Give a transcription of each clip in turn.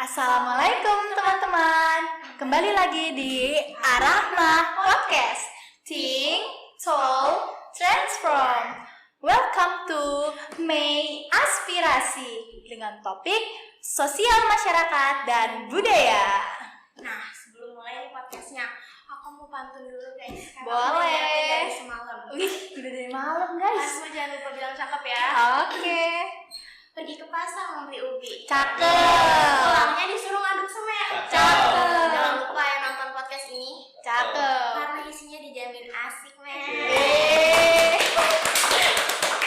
Assalamualaikum teman-teman. Kembali lagi di Arahma Podcast. Think, Talk, Transform. Welcome to Mei Aspirasi dengan topik sosial masyarakat dan budaya. Nah, sebelum mulai podcastnya, aku mau pantun dulu guys. Boleh. Dari semalam. Wih, udah dari malam guys. Asma jangan lupa bilang cakep ya. Oke. Pergi ke pasar membeli ubi. Cakep. Pulangnya disuruh ngaduk semen. Cakep. Jangan lupa ya nonton podcast ini. Cakep. Karena isinya dijamin asik, men.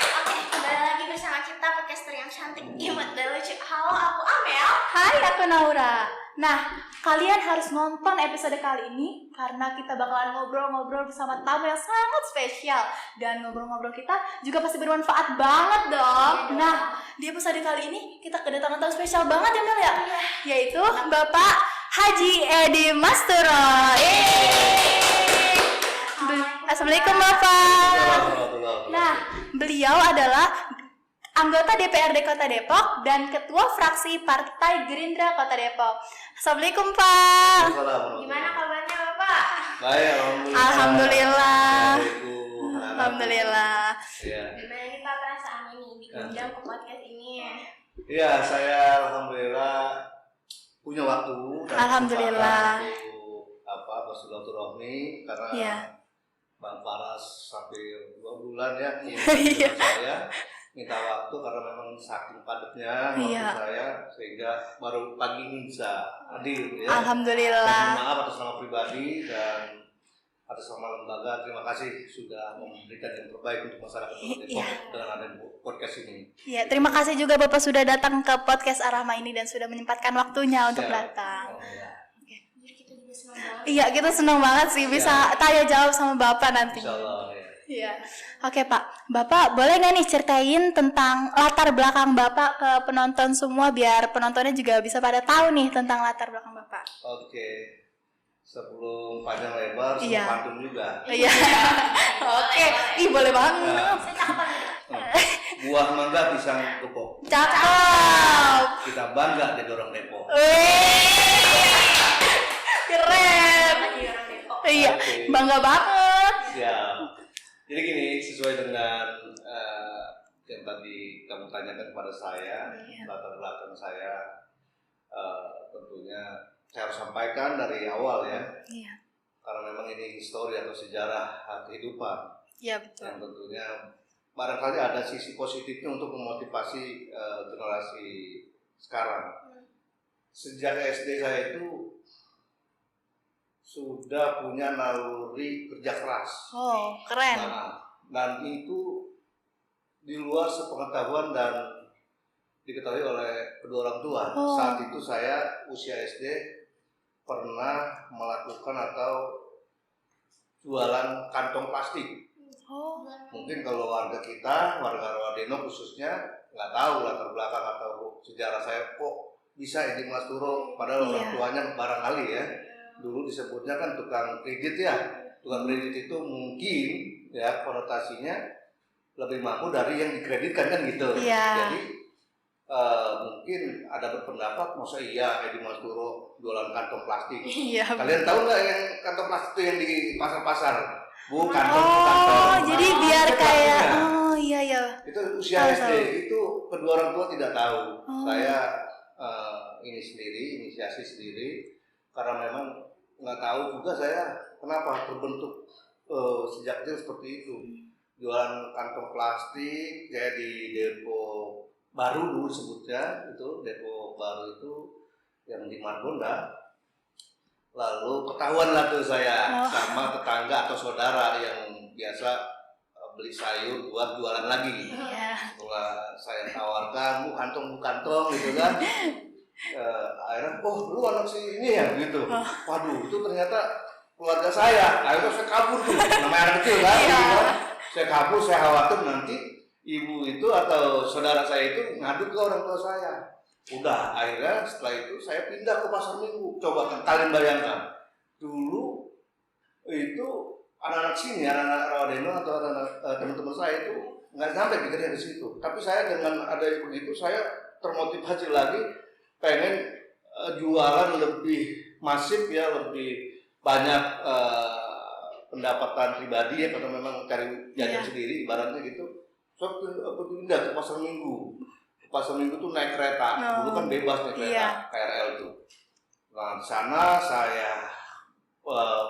Oke, kembali lagi bersama kita podcaster yang cantik, imut dan lucu. Halo, aku Amel. Hai, aku Naura. Nah, kalian harus nonton episode kali ini karena kita bakalan ngobrol-ngobrol bersama tamu yang sangat spesial. Dan ngobrol-ngobrol kita juga pasti bermanfaat banget dong. Nah, di episode kali ini kita kedatangan tamu spesial banget ya Mel ya? Yaitu Bapak Haji Edi Masturo. Assalamualaikum Bapak. Nah, beliau adalah anggota DPRD Kota Depok dan Ketua Fraksi Partai Gerindra Kota Depok. Assalamualaikum Pak. Gimana kabarnya Bapak? Baik, Alhamdulillah. Alhamdulillah. Iya. Gimana nih Pak perasaannya nih diundang ke podcast ini? Iya, saya alhamdulillah punya waktu dan Alhamdulillah. kesempatan untuk bersilaturahmi karena Iya. Bang Paras hampir 2 bulan ya Iya. saya minta waktu karena memang saking padatnya waktu Iya. saya sehingga baru pagi ini bisa hadir ya. Alhamdulillah. Dan maaf atas nama pribadi dan atas nama lembaga, terima kasih sudah memberikan yang terbaik untuk masyarakat Kota Depok Iya. dengan adanya podcast ini. Ya, terima kasih juga Bapak sudah datang ke podcast Arahma ini dan sudah menyempatkan waktunya untuk Siap. datang. Oh, ya. Jadi kita juga senang banget. Iya, kita senang banget sih bisa tanya jawab sama Bapak nanti. Insya Allah ya. Iya. Oke Pak, Bapak boleh nggak nih ceritain tentang latar belakang Bapak ke penonton semua biar penontonnya juga bisa pada tahu nih tentang latar belakang Bapak. Oke. Sebelum panjang lebar, Iya. semua pantun juga. Iya. Oke, ih boleh banget. Saya cakep banget. Buah mangga pisang gepok. Cakep. Kita bangga jadi orang Depok. Wih, keren. Lagi orang Depok. Iya, Oke. bangga banget. Siap. Jadi gini, sesuai dengan yang tadi kamu tanyakan kepada saya, Iya. latar belakang saya, tentunya saya harus sampaikan dari awal ya, Iya. karena memang ini histori atau sejarah kehidupan Iya betul. yang tentunya barangkali ada sisi positifnya untuk memotivasi generasi sekarang. Sejak SD saya itu sudah punya naluri kerja keras. Oh, keren. Nah, dan itu di luar sepengetahuan dan diketahui oleh kedua orang tua. Oh. Saat itu saya usia SD pernah melakukan atau jualan kantong plastik. Oh, Mungkin kalau warga kita, warga Rawadeno khususnya nggak tahu latar belakang atau sejarah saya kok bisa Edi Masturo, padahal orang Iya. tuanya barangkali ya dulu disebutnya kan tukang kredit ya. Tukang kredit itu mungkin ya konotasinya lebih mampu dari yang dikreditkan kan gitu. Iya. Jadi mungkin ada berpendapat masa iya Edi Masturo jualan kantong plastik. iya. Kalian tahu nggak yang kantong plastik itu yang di pasar-pasar? Bukan Oh, kantong. jadi Nah, biar itu kayak plastiknya. iya iya. Itu usia Tahu, SD tahu. itu kedua orang tua tidak tahu. Oh. Saya inisiasi sendiri karena memang nggak tahu juga saya kenapa terbentuk sejak kecil seperti itu. Jualan kantong plastik kayak di depo baru dulu sebutnya itu depo baru itu yang di Margonda. Lalu ketahuan lah tuh saya sama tetangga atau saudara yang biasa beli sayur buat jualan lagi. Iya. Setelah saya tawarkan, bu kantong gitu kan. Akhirnya, oh lu anak si ini ya gitu. Waduh, itu ternyata keluarga saya. Akhirnya saya kabur tuh, namanya anak kecil kan. Iya. Gitu. Saya kabur, saya khawatir nanti ibu itu atau saudara saya itu ngadu ke orang tua saya. Udah, akhirnya setelah itu saya pindah ke pasar minggu. Coba kalian bayangkan, dulu itu anak-anak sini, anak-anak Rawadeno atau anak-anak teman-teman saya itu nggak sampai pikirnya di situ. Tapi saya dengan ada begitu, saya termotivasi lagi pengen jualan lebih masif ya, lebih banyak pendapatan pribadi ya, karena memang cari jajan sendiri ibaratnya gitu. So pindah ke pasar minggu. Pasar minggu tuh naik kereta. Dulu kan bebas naik kereta KRL tuh. Nah, di sana saya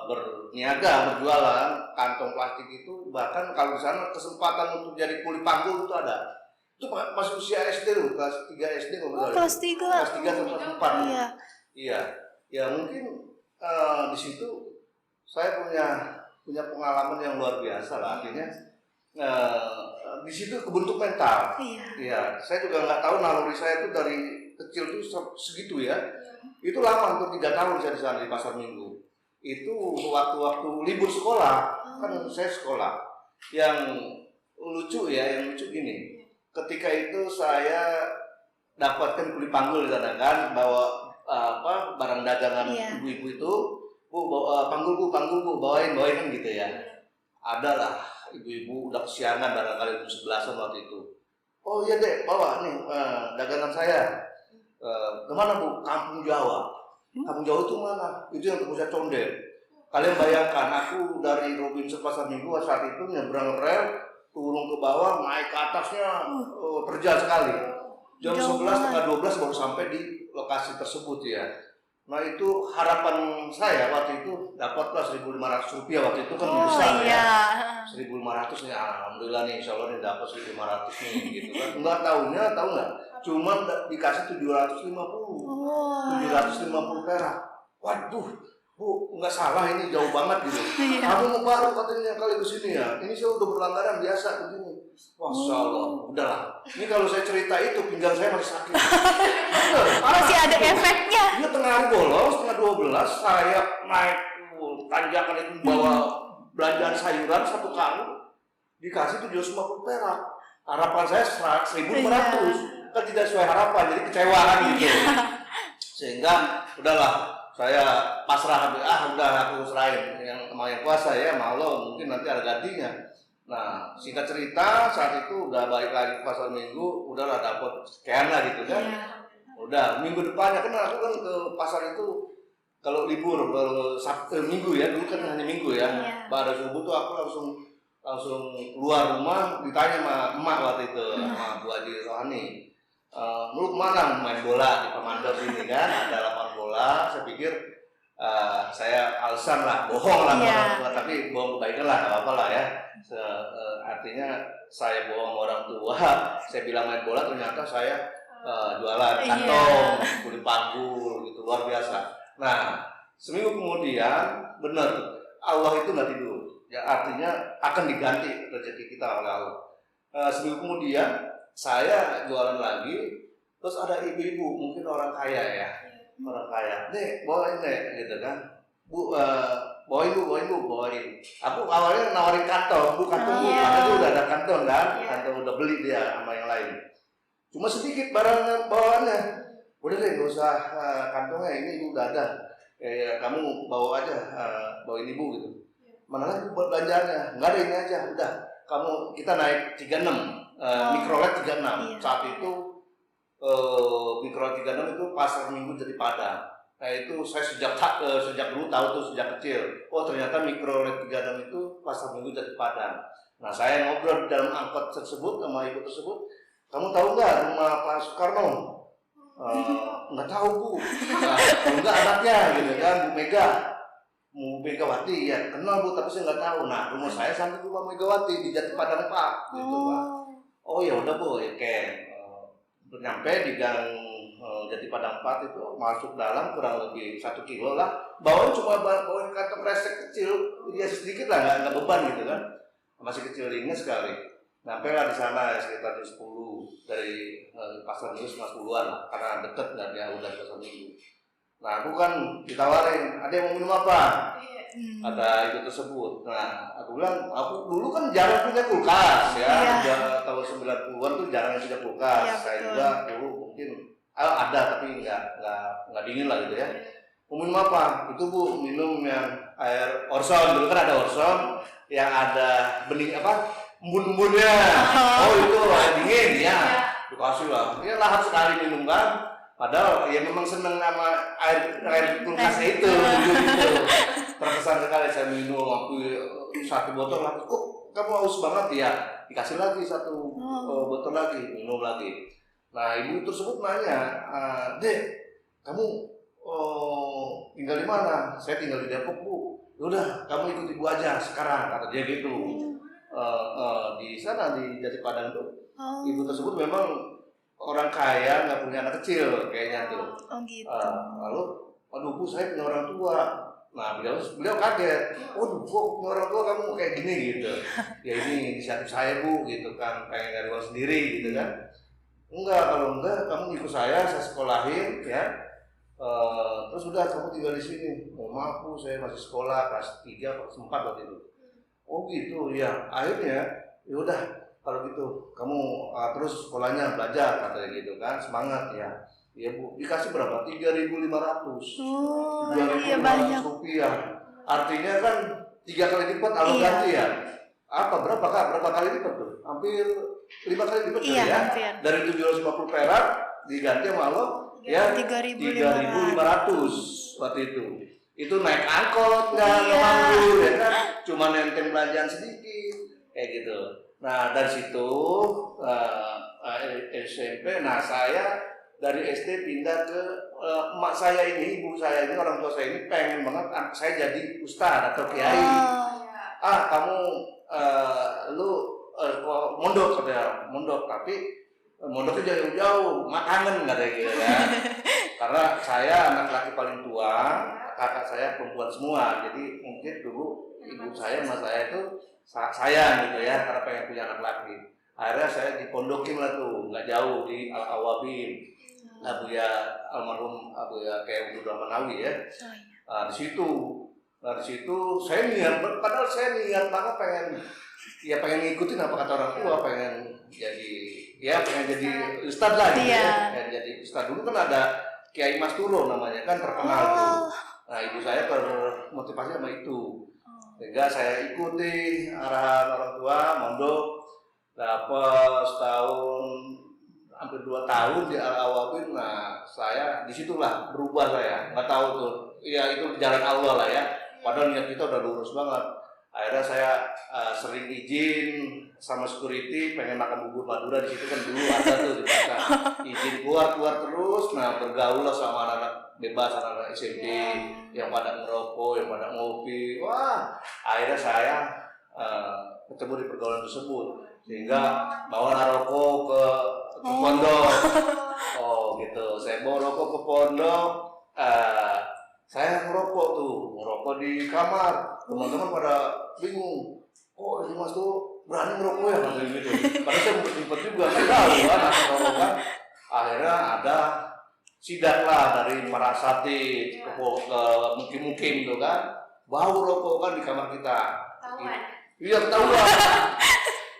berniaga, berjualan kantong plastik itu. Bahkan kalau di sana kesempatan untuk jadi kuli panggul itu ada. Itu masih usia SD loh, kelas 3 SD kalau nggak salah. Kelas 3. Kelas 3 atau kelas 4. Iya. Iya. Ya mungkin di situ saya punya pengalaman yang luar biasa lah. Artinya di situ kebentuk mental. Iya. Saya juga nggak tahu naluri saya itu dari kecil tuh segitu ya. Itu lama, untuk 3 tahun saya di sana di pasar minggu. Itu waktu-waktu libur sekolah, kan saya sekolah. Yang lucu gini, ketika itu saya dapatkan kuli panggul di sana kan, bawa barang dagangan ibu-ibu itu, panggul bu, bawain kan gitu ya. Adalah ibu-ibu udah kesiangan barangkali jam 11-an waktu itu. Oh iya dek, bawa nih dagangan saya. Kemana bu? Kampung Jawa. Kampung Jawa itu mana? Itu yang terpusat Condet. Kalian bayangkan, aku dari Robinson Pasar Minggu saat itu nyebrang rel, turun ke bawah, naik ke atasnya, terjal sekali. Jam 11 setengah 12 baru sampai di lokasi tersebut ya. Nah itu harapan saya waktu itu dapatlah Rp1.500 waktu itu kan besar ya. 1.500 nih, alhamdulillah nih, insya Allah nih dapat 1.500 nih gitu kan. Enggak tahu nggak? Cuma dikasih 750 perak. Waduh, bu, nggak salah ini jauh banget gitu. Kamu mau baru katanya kali kesini ya. Ini saya udah berlangganan biasa begini. Masya Allah, udahlah. Ini kalau saya cerita itu pinggang saya masih sakit. Masih ada efeknya. Ini tengah hari bolong, setengah 12 saya naik tanjakan itu bawa belanjaan sayuran 1 karung, dikasih 750 perak. Harapan saya 1.500. Kan tidak sesuai harapan, jadi kecewa kan gitu. Sehingga udahlah, saya pasrah, udah aku serahin yang kuasa ya, sama Allah mungkin nanti ada gantinya. Nah, singkat cerita saat itu udah balik lagi ke pasar minggu, udahlah dapat sekian lah gitu kan. Udah minggu depannya kan aku kan ke pasar itu kalau libur, minggu ya, dulu kan hanya minggu ya. Pada subuh tuh aku langsung keluar rumah, ditanya sama emak waktu itu, sama Bu Haji Rohani. Lu kemana? Main bola di Pamandor sini kan, ada lapangan bola. Saya pikir saya alasan lah, bohong lah orang tua, tapi bohong kebaikan lah, gak apa-apa lah ya. Artinya saya bohong orang tua, saya bilang main bola, ternyata saya jualan kantong, kuli panggul gitu, luar biasa. Nah, seminggu kemudian, benar, Allah itu nggak tidur. Ya, artinya akan diganti rezeki kita oleh Allah. Seminggu kemudian, saya jualan lagi, terus ada ibu-ibu, mungkin orang kaya ya, orang kaya, nih bawain deh, gitu kan, bu, bawain. Aku awalnya nawarin kantong, bu, karena dia udah ada kantong kan, kantong udah beli dia sama yang lain, cuma sedikit barang bawaannya, udah deh gak usah kantongnya, ini ibu udah ada, kamu bawa aja, bawain ibu gitu, mana lagi buat belanjaannya, nggak ada, ini aja, udah, kita naik 36. Mikrolet 36. Saat itu Mikrolet 36 itu pasar minggu jadi Padang. Nah itu saya sejak dulu tahu tuh, sejak kecil. Oh ternyata Mikrolet 36 itu pasar minggu jadi Padang. Nah saya ngobrol di dalam angkot tersebut sama ibu tersebut, kamu tahu nggak rumah Pak Soekarno? Nggak tahu bu. Nah, enggak anaknya gitu kan, Bu Megawati ya kenal bu, tapi saya nggak tahu. Nah rumah saya sampai rumah Megawati di Jati Padang Pak, gitu Pak. Oh ya udah bu, oke. Nyampe di gang Jati Padang 4 itu masuk dalam kurang lebih 1 kilo lah. Bawain kantong kresek kecil, ya sedikit lah, nggak beban gitu kan. Masih kecil, ingat sekali. Nyampe lah di sana sekitar jam 10 dari pasar minggu 10-an lah, karena deket nggak jauh dari pasar minggu. Nah aku kan ditawarin, ada yang mau minum apa? Ada itu tersebut. Nah, aku bilang, aku dulu kan jarang punya kulkas ya. Tahun 90-an tuh jarang punya kulkas. Saya juga dulu mungkin ada tapi nggak dingin lah gitu ya. Mau minum apa? Itu bu, minum yang air Orson. Dulu kan ada Orson yang ada bening embun-embunnya. Oh itu air dingin ya. Dikasih lah. Ya lahap sekali minum kan. Padahal ya memang seneng sama air kulkasnya itu, gitu. Terkesan sekali saya minum satu botol lagi, kok kamu haus banget ya? Dikasih lagi satu botol lagi, minum lagi. Nah ibu tersebut nanya, Dek, kamu tinggal di mana? Saya tinggal di Depok Bu. Udah, kamu ikut ibu aja sekarang, kata dia gitu. Di sana di Jati Padang tuh, ibu tersebut memang orang kaya, nggak punya anak kecil kayaknya tuh. Gitu. Lalu, aduh Bu, saya punya orang tua. Nah beliau kaget, waduh kok punya orang tua kamu kayak gini gitu. Ya ini inisiatif saya Bu, gitu kan, pengen dari uang sendiri gitu kan. Enggak, kalau enggak kamu ikut saya sekolahin ya. Terus udah kamu tinggal di sini. Mau maaf Bu, saya masih sekolah kelas 3 atau kelas 4 waktu itu. Oh gitu ya. Akhirnya ya udah kalau gitu kamu terus sekolahnya belajar katanya gitu kan, semangat ya. Ya Bu, dikasih berapa? 3.500. Oh, 2.500 iya banyak. rupiah. Artinya kan 3 kali lipat kalau Iya. ganti ya. Apa berapa Kak? Berapa kali lipat tuh? Hampir 5 kali lipat Iya, kali ya. hampir. Dari 750 perak diganti sama lo ya 3.500 waktu itu. Itu naik angkot nggak Iya. mampu ya kan, cuma nenteng belanjaan sedikit kayak gitu. Nah dari situ SMP, nah saya dari SD pindah ke emak saya ini, ibu saya ini, orang tua saya ini pengen banget saya jadi ustadz atau kiai. Kamu lu mondok katanya, mondok tapi mondoknya jauh-jauh, mak kangen katanya gitu ya. Karena saya anak laki paling tua, kakak saya perempuan semua, jadi mungkin dulu ibu saya sama saya itu sayang gitu ya, karena pengen punya anak laki. Akhirnya saya dipondokin lah tuh, nggak jauh di Al-Awabin, almarhum Abuya kayak Abdul Rahmanawi ya. Di situ, di situ saya niat, padahal saya niat banget pengen ngikutin apa kata orang tua, pengen jadi ustadz lah gitu ya, pengen jadi ustadz. Dulu kan ada Kiai Mas Turo namanya kan terkenal tuh. Nah ibu saya termotivasi sama itu, sehingga saya ikuti arahan orang tua, mondok, dapat setahun hampir 2 tahun di Al-Awabin. Nah saya disitulah berubah, saya nggak tahu tuh, ya itu jalan Allah lah ya. Padahal niat kita udah lurus banget. Akhirnya saya sering izin sama security pengen makan bubur Madura, di situ kan dulu ada tuh di pasar. Izin keluar terus, nah bergaul lah sama anak-anak bebas, anak-anak SMP yang pada ngerokok, yang pada ngopi. Wah, akhirnya saya ketemu di pergaulan tersebut, sehingga bawa rokok ke pondok. Oh gitu, saya bawa rokok ke pondok. Saya ngerokok di kamar. Teman-teman pada bingung, kok Mas tuh berani ngerokok ya kan gitu. Padahal saya ngumpet juga, nggak tahu kan ngerokok kan. Akhirnya ada sidak lah dari para asatid ke mukim-mukim tuh kan, bau rokok kan di kamar kita. Iya ketahuan.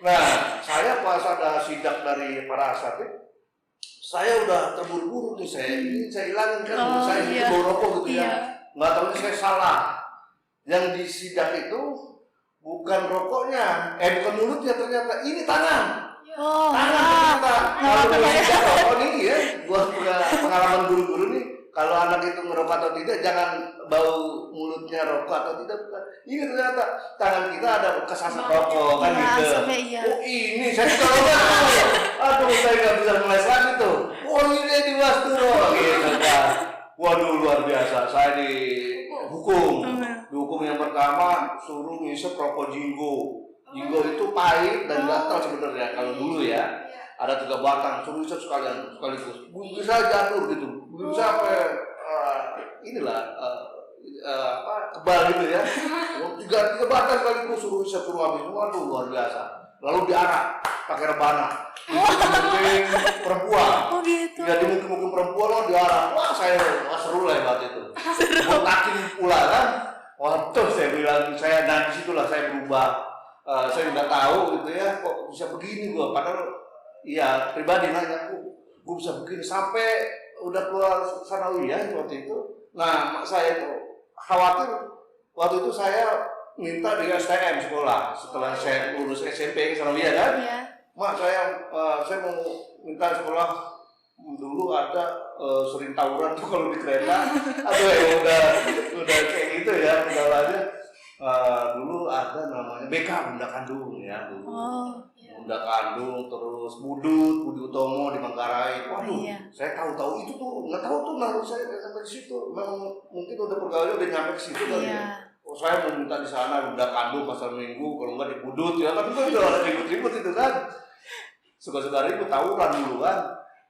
Nah saya pas ada sidak dari para asatid, saya udah terburu-buru nih, saya hilangin kan, saya ini bau rokok gitu ya. Nggak tahu ini saya salah. Yang disidak itu bukan rokoknya, bukan mulutnya, ternyata ini tangan. Tangan ternyata. Kalau disidak rokok nih ya, buat pengalaman guru-guru nih, kalau anak itu ngerokok atau tidak, jangan bau mulutnya rokok atau tidak, bukan. Ini ternyata tangan kita ada bekas asap rokok kan gitu. Oh ini saya tahu. Aduh saya nggak bisa ngeles lagi tuh. Oh ini di Mas Turo gitu kan. Waduh luar biasa, saya dihukum. Dihukum yang pertama suruh ngisep rokok jinggo. Jinggo itu pahit dan gatal sebenarnya kalau dulu ya. Ada 3 batang, suruh ngisep sekaligus. Bisa jatuh gitu, bisa sampai kebal gitu ya. 3 batang sekaligus suruh ngisep, suruh habis. Waduh luar biasa. Lalu diarak pakai rebana. Mungkin perempuan. Oh gitu. Ya di mungkin perempuan lo diarah. Wah seru lah waktu itu. Botakin pula kan. Waduh saya bilang, dan disitulah saya berubah. Saya nggak tahu gitu ya, kok bisa begini gua. Padahal iya pribadi nanya, gua bisa begini sampai udah keluar sanawiyah waktu itu. Nah mak saya itu khawatir. Waktu itu saya minta di STM sekolah setelah saya lulus SMP ke sanawiyah kan. Mak saya mau minta sekolah dulu ada sering tawuran tuh kalau di kereta. Aduh ya udah kayak gitu ya kendalanya. Dulu ada namanya BK Bunda Kandung ya dulu. Bunda Kandung, terus Budi Utomo di Manggarai. Waduh, saya tahu-tahu itu tuh nggak tahu tuh naruh saya sampai di situ. Memang mungkin udah pergaulannya udah nyampe ke situ kali ya. Oh, saya mau minta di sana Bunda Kandung pasar Minggu, kalau nggak di Budut ya. Tapi kan udah ada ribut-ribut itu kan. Suka-suka ribut tawuran dulu kan.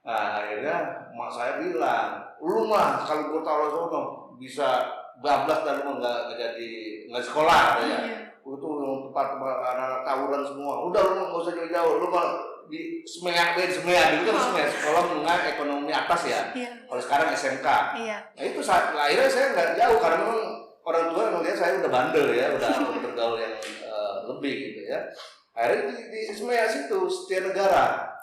Nah akhirnya emak saya bilang, lu mah kalau gue taruh sono bisa bablas dan lu nggak sekolah ya. Itu tempat anak-anak tawuran semua. Udah lu nggak usah jauh-jauh, lu mah di Semeak itu kan Semeak sekolah menengah ekonomi atas ya. Kalau sekarang SMK. Nah itu akhirnya saya nggak jauh karena memang orang tua melihat saya udah bandel ya, udah bergaul yang lebih gitu ya. Akhirnya di Semeak situ Setia Negara.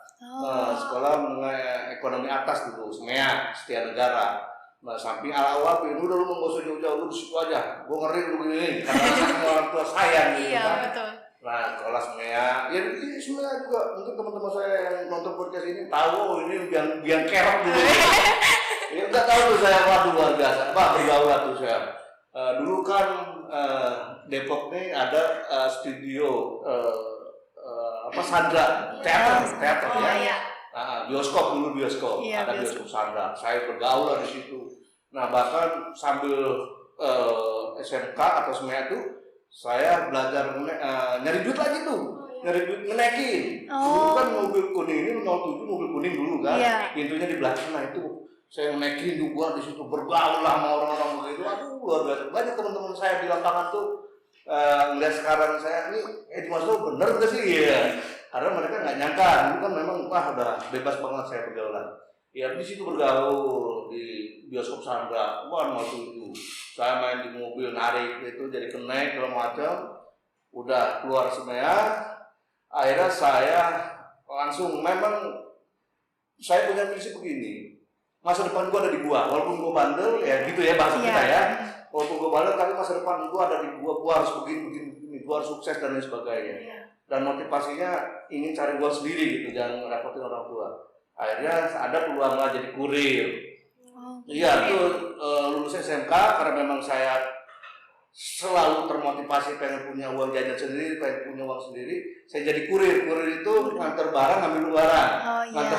Sekolah menengah ekonomi atas gitu, Semeak Setia Negara. Nah, samping ala-ala udah lu mau usah jauh-jauh, lu di situ aja. Gua ngeri lu begini karena sama orang tua sayang gitu kan. Betul. Nah, sekolah Semeak, ya di Semeak juga mungkin teman-teman saya yang nonton podcast ini tahu ini biang kerok dulu. Ya enggak tahu tuh saya waduh luar biasa. Bergaul tuh saya. Dulu kan Depok nih ada studio Sandra teater ya. Bioskop dulu ada bioskop Sandra. Saya bergaul di situ. Nah bahkan sambil SMK atau SMK itu saya belajar nyari duit lagi tuh, nyari duit ngenekin. Dulu kan mobil kuning ini 07 mobil kuning dulu kan, pintunya di belakang. Nah itu saya ngenekin juga di situ bergaul lah sama orang-orang begitu. Aduh luar biasa. Banyak teman-teman saya di lapangan tuh ngeliat sekarang saya ini Mas Lo bener gak sih ya? Karena mereka nggak nyangka, dulu kan memang udah bebas banget saya pergaulan. Ya di situ bergaul di bioskop Sandra, waktu itu saya main di mobil narik itu jadi kenaik segala macam, udah keluar Semeak, akhirnya saya langsung memang saya punya misi begini, masa depan gua ada di gua, walaupun gua bandel ya gitu ya bahasa kita ya. Walaupun gue bandel, tapi masa depan gue ada di gue harus begini, gue harus sukses dan lain sebagainya. Dan motivasinya ingin cari gue sendiri gitu, jangan ngerepotin orang tua. Akhirnya ada peluang lah jadi kurir. Iya, itu lulus SMK karena memang saya selalu termotivasi pengen punya uang jajan sendiri, pengen punya uang sendiri. Saya jadi kurir. Kurir itu nganter barang, ngambil barang, nganter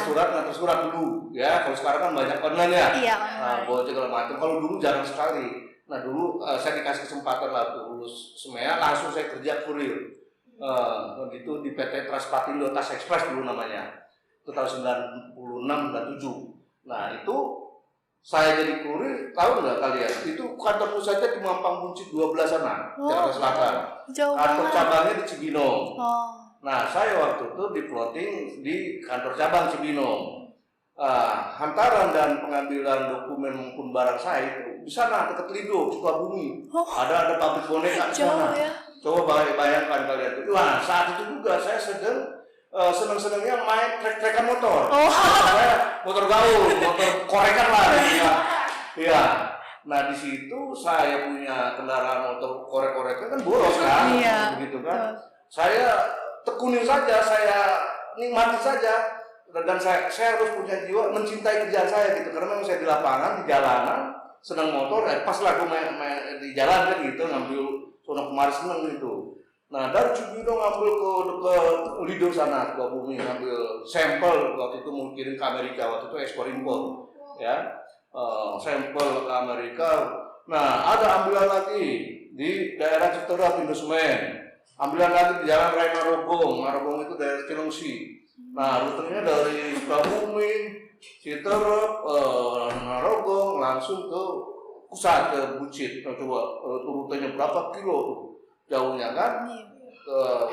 surat dulu. Ya, kalau sekarang kan banyak online ya. Bawa segala macam. Kalau dulu jarang sekali. Nah dulu saya dikasih kesempatan lah tuh lulus Semeak, langsung saya kerja kurir itu di PT Transpatindo Tas Express dulu namanya, itu tahun 96 dan 7. Nah itu saya jadi kurir, tahu nggak kalian? Itu kantor pusatnya di Mampang Buncit 12 sana, Jakarta Selatan. Kantor cabangnya di Cibinong. Nah saya waktu itu di plotting di kantor cabang Cibinong. Hantaran dan pengambilan dokumen maupun barang saya itu di sana dekat Lido, Sukabumi. Ada pabrik boneka di sana. Coba bayangkan kalian itu. Wah, saat itu juga saya sedang senang-senangnya main trek-trekan motor. Saya motor gaul, motor korekan lah. Iya. Nah di situ saya punya kendaraan motor korek-korekan kan boros kan, begitu kan. Saya tekunin saja, saya nikmati saja. Dan saya harus punya jiwa mencintai kerjaan saya gitu, karena memang saya di lapangan, di jalanan, senang motor, pas lah gue main di jalan kan gitu, ngambil sono kemari seneng gitu. Nah dari Cibinong ngambil ke Lido sana, ke Bumi, ngambil sampel, waktu itu mau kirim ke Amerika, waktu itu ekspor impor, ya, sampel ke Amerika. Nah ada ambilan lagi di daerah Citerap, Indosemen, ambilan lagi di Jalan Raya Narogong itu daerah Cilengsi. Nah rutenya dari Sukabumi, Citerap, Narogong langsung ke pusat ke Buncit. Nah, coba rutenya berapa kilo tuh jauhnya kan?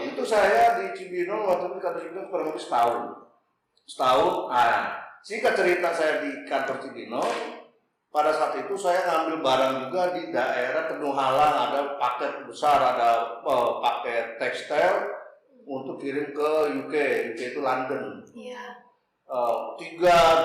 Itu saya di Cibinong waktu itu kantor Cibinong kurang lebih setahun. Singkat cerita saya di kantor Cibinong. Pada saat itu saya ngambil barang juga di daerah Kedung Halang, ada paket besar, ada paket tekstil untuk kirim ke UK itu London. 3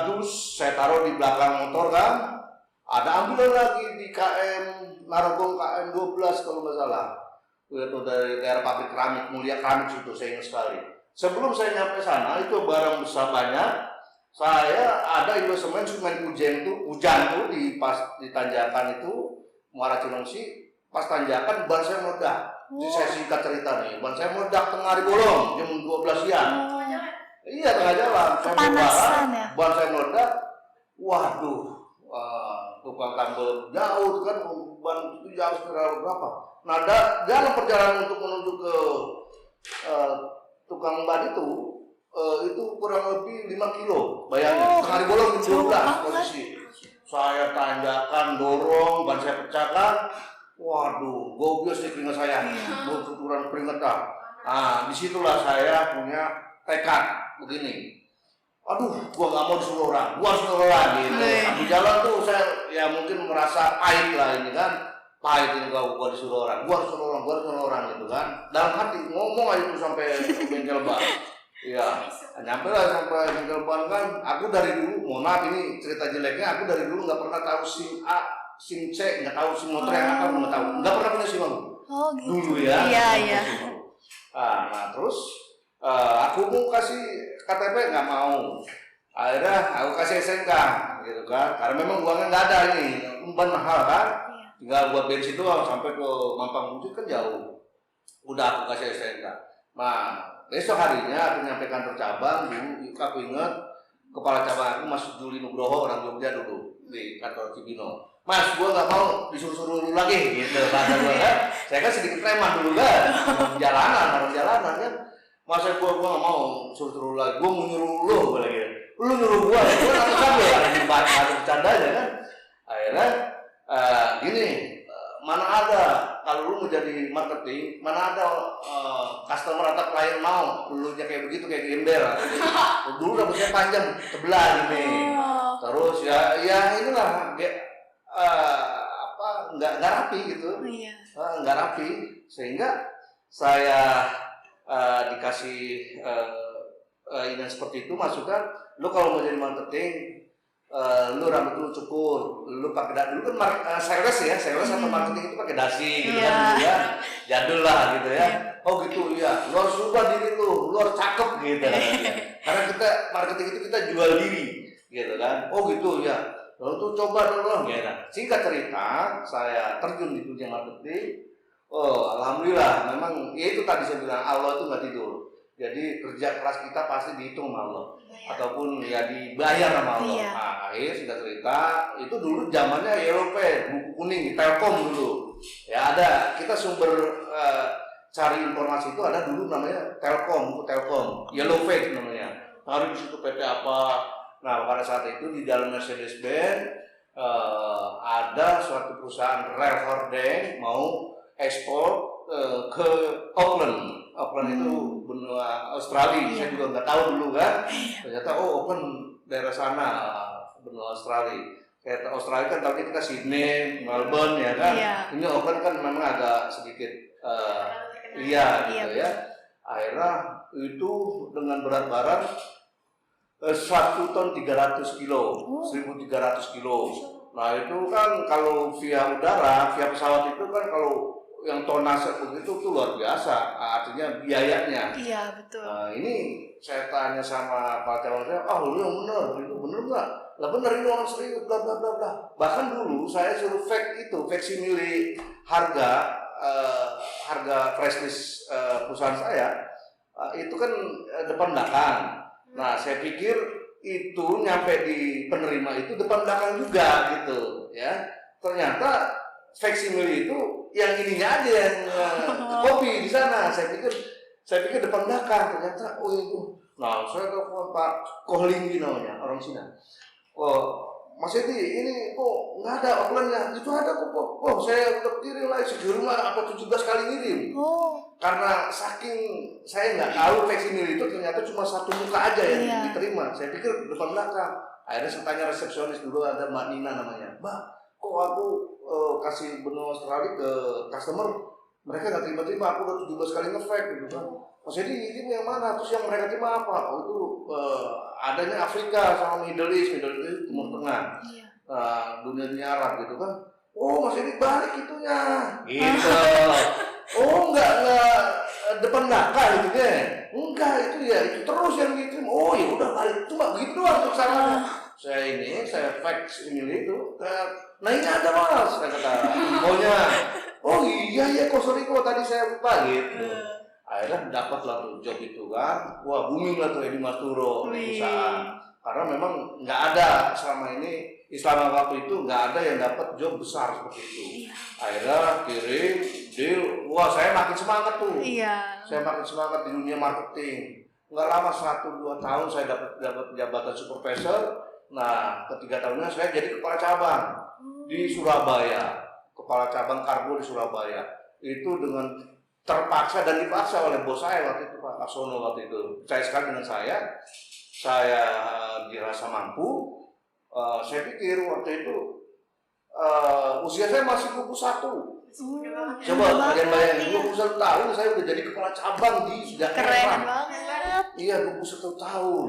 dus saya taruh di belakang motor kan. Ada ambilan lagi di KM Narogong KM 12 kalau nggak salah. Itu dari daerah pabrik keramik, Mulia Keramik itu saya ingat sekali. Sebelum saya nyampe sana itu barang besar banyak. Saya ada investment semen hujan tuh di tanjakan itu Muara Cilengsi, pas tanjakan ban saya meledak. Jadi saya singkat cerita nih, ban saya meledak tengah hari bolong jam 12 siang. Iya, tengah jalan. Kepanasan ya. Ban saya meledak. Waduh, tukang tambal jauh kan, ban itu jauh sekitar berapa? Nah, dalam perjalanan untuk menuju ke tukang ban itu kurang lebih 5 kilo. Bayangin, tengah hari bolong jam 12 posisi. Saya tanjakan, dorong, ban saya pecahkan. Waduh, gobios nih keringat saya, berkuturan keringetan. Nah, disitulah saya punya tekad begini. Aduh, gua nggak mau disuruh orang, gua harus disuruh orang gitu. Di jalan tuh saya ya mungkin merasa pahit lah ini kan, pahit ini gua disuruh orang, gua harus disuruh orang gitu kan. Dalam hati ngomong aja tuh sampai bengkel ban. Iya, nyampe lah sampai bengkel ban kan. Aku dari dulu, mohon maaf ini cerita jeleknya, aku dari dulu nggak pernah tahu SIM A, SIM C, nggak tahu SIM motor yang apa, nggak pernah punya SIM aku. Oh gitu. Dulu ya. Iya. Nah terus aku mau kasih KTP nggak mau. Akhirnya aku kasih SNK gitu kan, karena memang uangnya nggak ada ini, ban mahal kan. Tinggal buat bensin doang sampai ke Mampang Wujud kan jauh. Udah aku kasih SNK. Nah besok harinya aku nyampe kantor cabang dulu, aku ingat kepala cabang aku Mas Juli Nugroho, orang Jogja dulu di kantor Cibino. Mas, gua nggak mau disuruh-suruh lu lagi gitu kata gua kan. Saya kan sedikit preman dulu kan, orang jalanan kan. Masa gua nggak mau suruh-suruh lagi, gua mau nyuruh lu lagi. Lu nyuruh gua nanti sampai ada di bercanda aja kan. Akhirnya gini, mana ada kalau lu mau jadi marketing, mana ada customer atau klien mau lu kayak begitu kayak gembel. Dulu rambutnya panjang sebelah gini. Terus ya inilah nggak rapi gitu. Nggak rapi sehingga saya dikasih ini seperti itu masukan, lu kalau mau jadi marketing lu rambut lu cukur, lu pakai dulu kan sales atau marketing itu pakai dasi gitu kan dulu ya, jadul lah gitu ya. Oh gitu ya, lu harus ubah diri lu harus cakep gitu kan. Karena kita marketing itu kita jual diri gitu kan. Oh gitu ya, lalu tuh coba dulu gitu. Singkat cerita, saya terjun di dunia marketing. Oh alhamdulillah, memang ya itu tadi saya bilang Allah itu nggak tidur. Jadi kerja keras kita pasti dihitung sama Allah, ataupun ya dibayar sama Allah. Nah, akhirnya sudah cerita itu dulu zamannya Yellowpad, buku kuning di Telkom dulu. Ya ada, kita sumber cari informasi itu ada dulu namanya Telkom, buku Telkom, Yellowpad namanya. Taruh di situ PT apa. Nah pada saat itu di dalam Mercedes-Benz ada suatu perusahaan rel hordeng mau ekspor ke Auckland. Auckland itu benua Australia, saya juga nggak tahu dulu kan. Ternyata Auckland daerah sana, benua Australia. Kayak Australia kan tahu kita Sydney, Melbourne ya kan. Ini Auckland kan memang agak sedikit gitu ya. Akhirnya itu dengan berat barang 1 ton 300 kilo, 1.300 kilo. Nah itu kan kalau via udara, via pesawat itu kan kalau yang tonase begitu tuh luar biasa, artinya biayanya. Iya betul. Nah, ini saya tanya sama Pak Cawan saya, lu yang benar, itu benar nggak? Lah benar ini orang serius, bla bla bla bla. Bahkan dulu saya suruh faksimile harga flash list perusahaan saya itu kan depan belakang. Nah saya pikir itu nyampe di penerima itu depan belakang juga gitu ya. Ternyata faksimile itu yang ininya aja yang kopi di sana. Saya pikir depan belakang, ternyata itu. Nah saya telepon Pak Kohling namanya, orang Cina. Oh Mas Edi, ini kok nggak ada Aucklandnya? Itu ada kok. Oh saya udah kirim lah, sekirim lah, apa 17 kali ngirim. Karena saking saya nggak tahu faksimile itu ternyata cuma satu muka aja yang diterima. Saya pikir depan belakang. Akhirnya saya tanya resepsionis dulu, ada Mbak Nina namanya. Mbak, kok aku kasih benua Australia ke customer, mereka nggak terima-terima, aku udah 17 kali nge-fake gitu kan. Mas Edi ini yang mana? Terus yang mereka terima apa? Oh itu adanya Afrika sama Middle East Timur Tengah, dunia Arab gitu kan. Oh Mas Edi balik itunya gitu. Oh enggak depan belakang gitu deh. Enggak itu ya itu terus yang dikirim. Oh ya udah balik cuma begitu doang untuk kesananya. Saya fax email itu, nah ini ada mas, kata infonya. Oh iya kok sorry kok tadi saya lupa gitu. Akhirnya dapatlah tuh job itu kan, wah booming lah tuh Edi Masturo perusahaan. Karena memang nggak ada selama waktu itu nggak ada yang dapat job besar seperti itu. Akhirnya kirim deal, wah saya makin semangat tuh. Saya makin semangat di dunia marketing. Nggak lama 1-2 tahun saya dapat jabatan supervisor. Nah, ketiga tahunnya saya jadi kepala cabang di Surabaya, kepala cabang kargo di Surabaya. Itu dengan terpaksa dan dipaksa oleh bos saya waktu itu, Pak Asono waktu itu. Percaya sekali dengan saya dirasa mampu. Saya pikir waktu itu usia saya masih 21. Coba kalian bayangin, 21 tahun saya udah jadi kepala cabang di daerah. Keren banget. Iya, 21 tahun.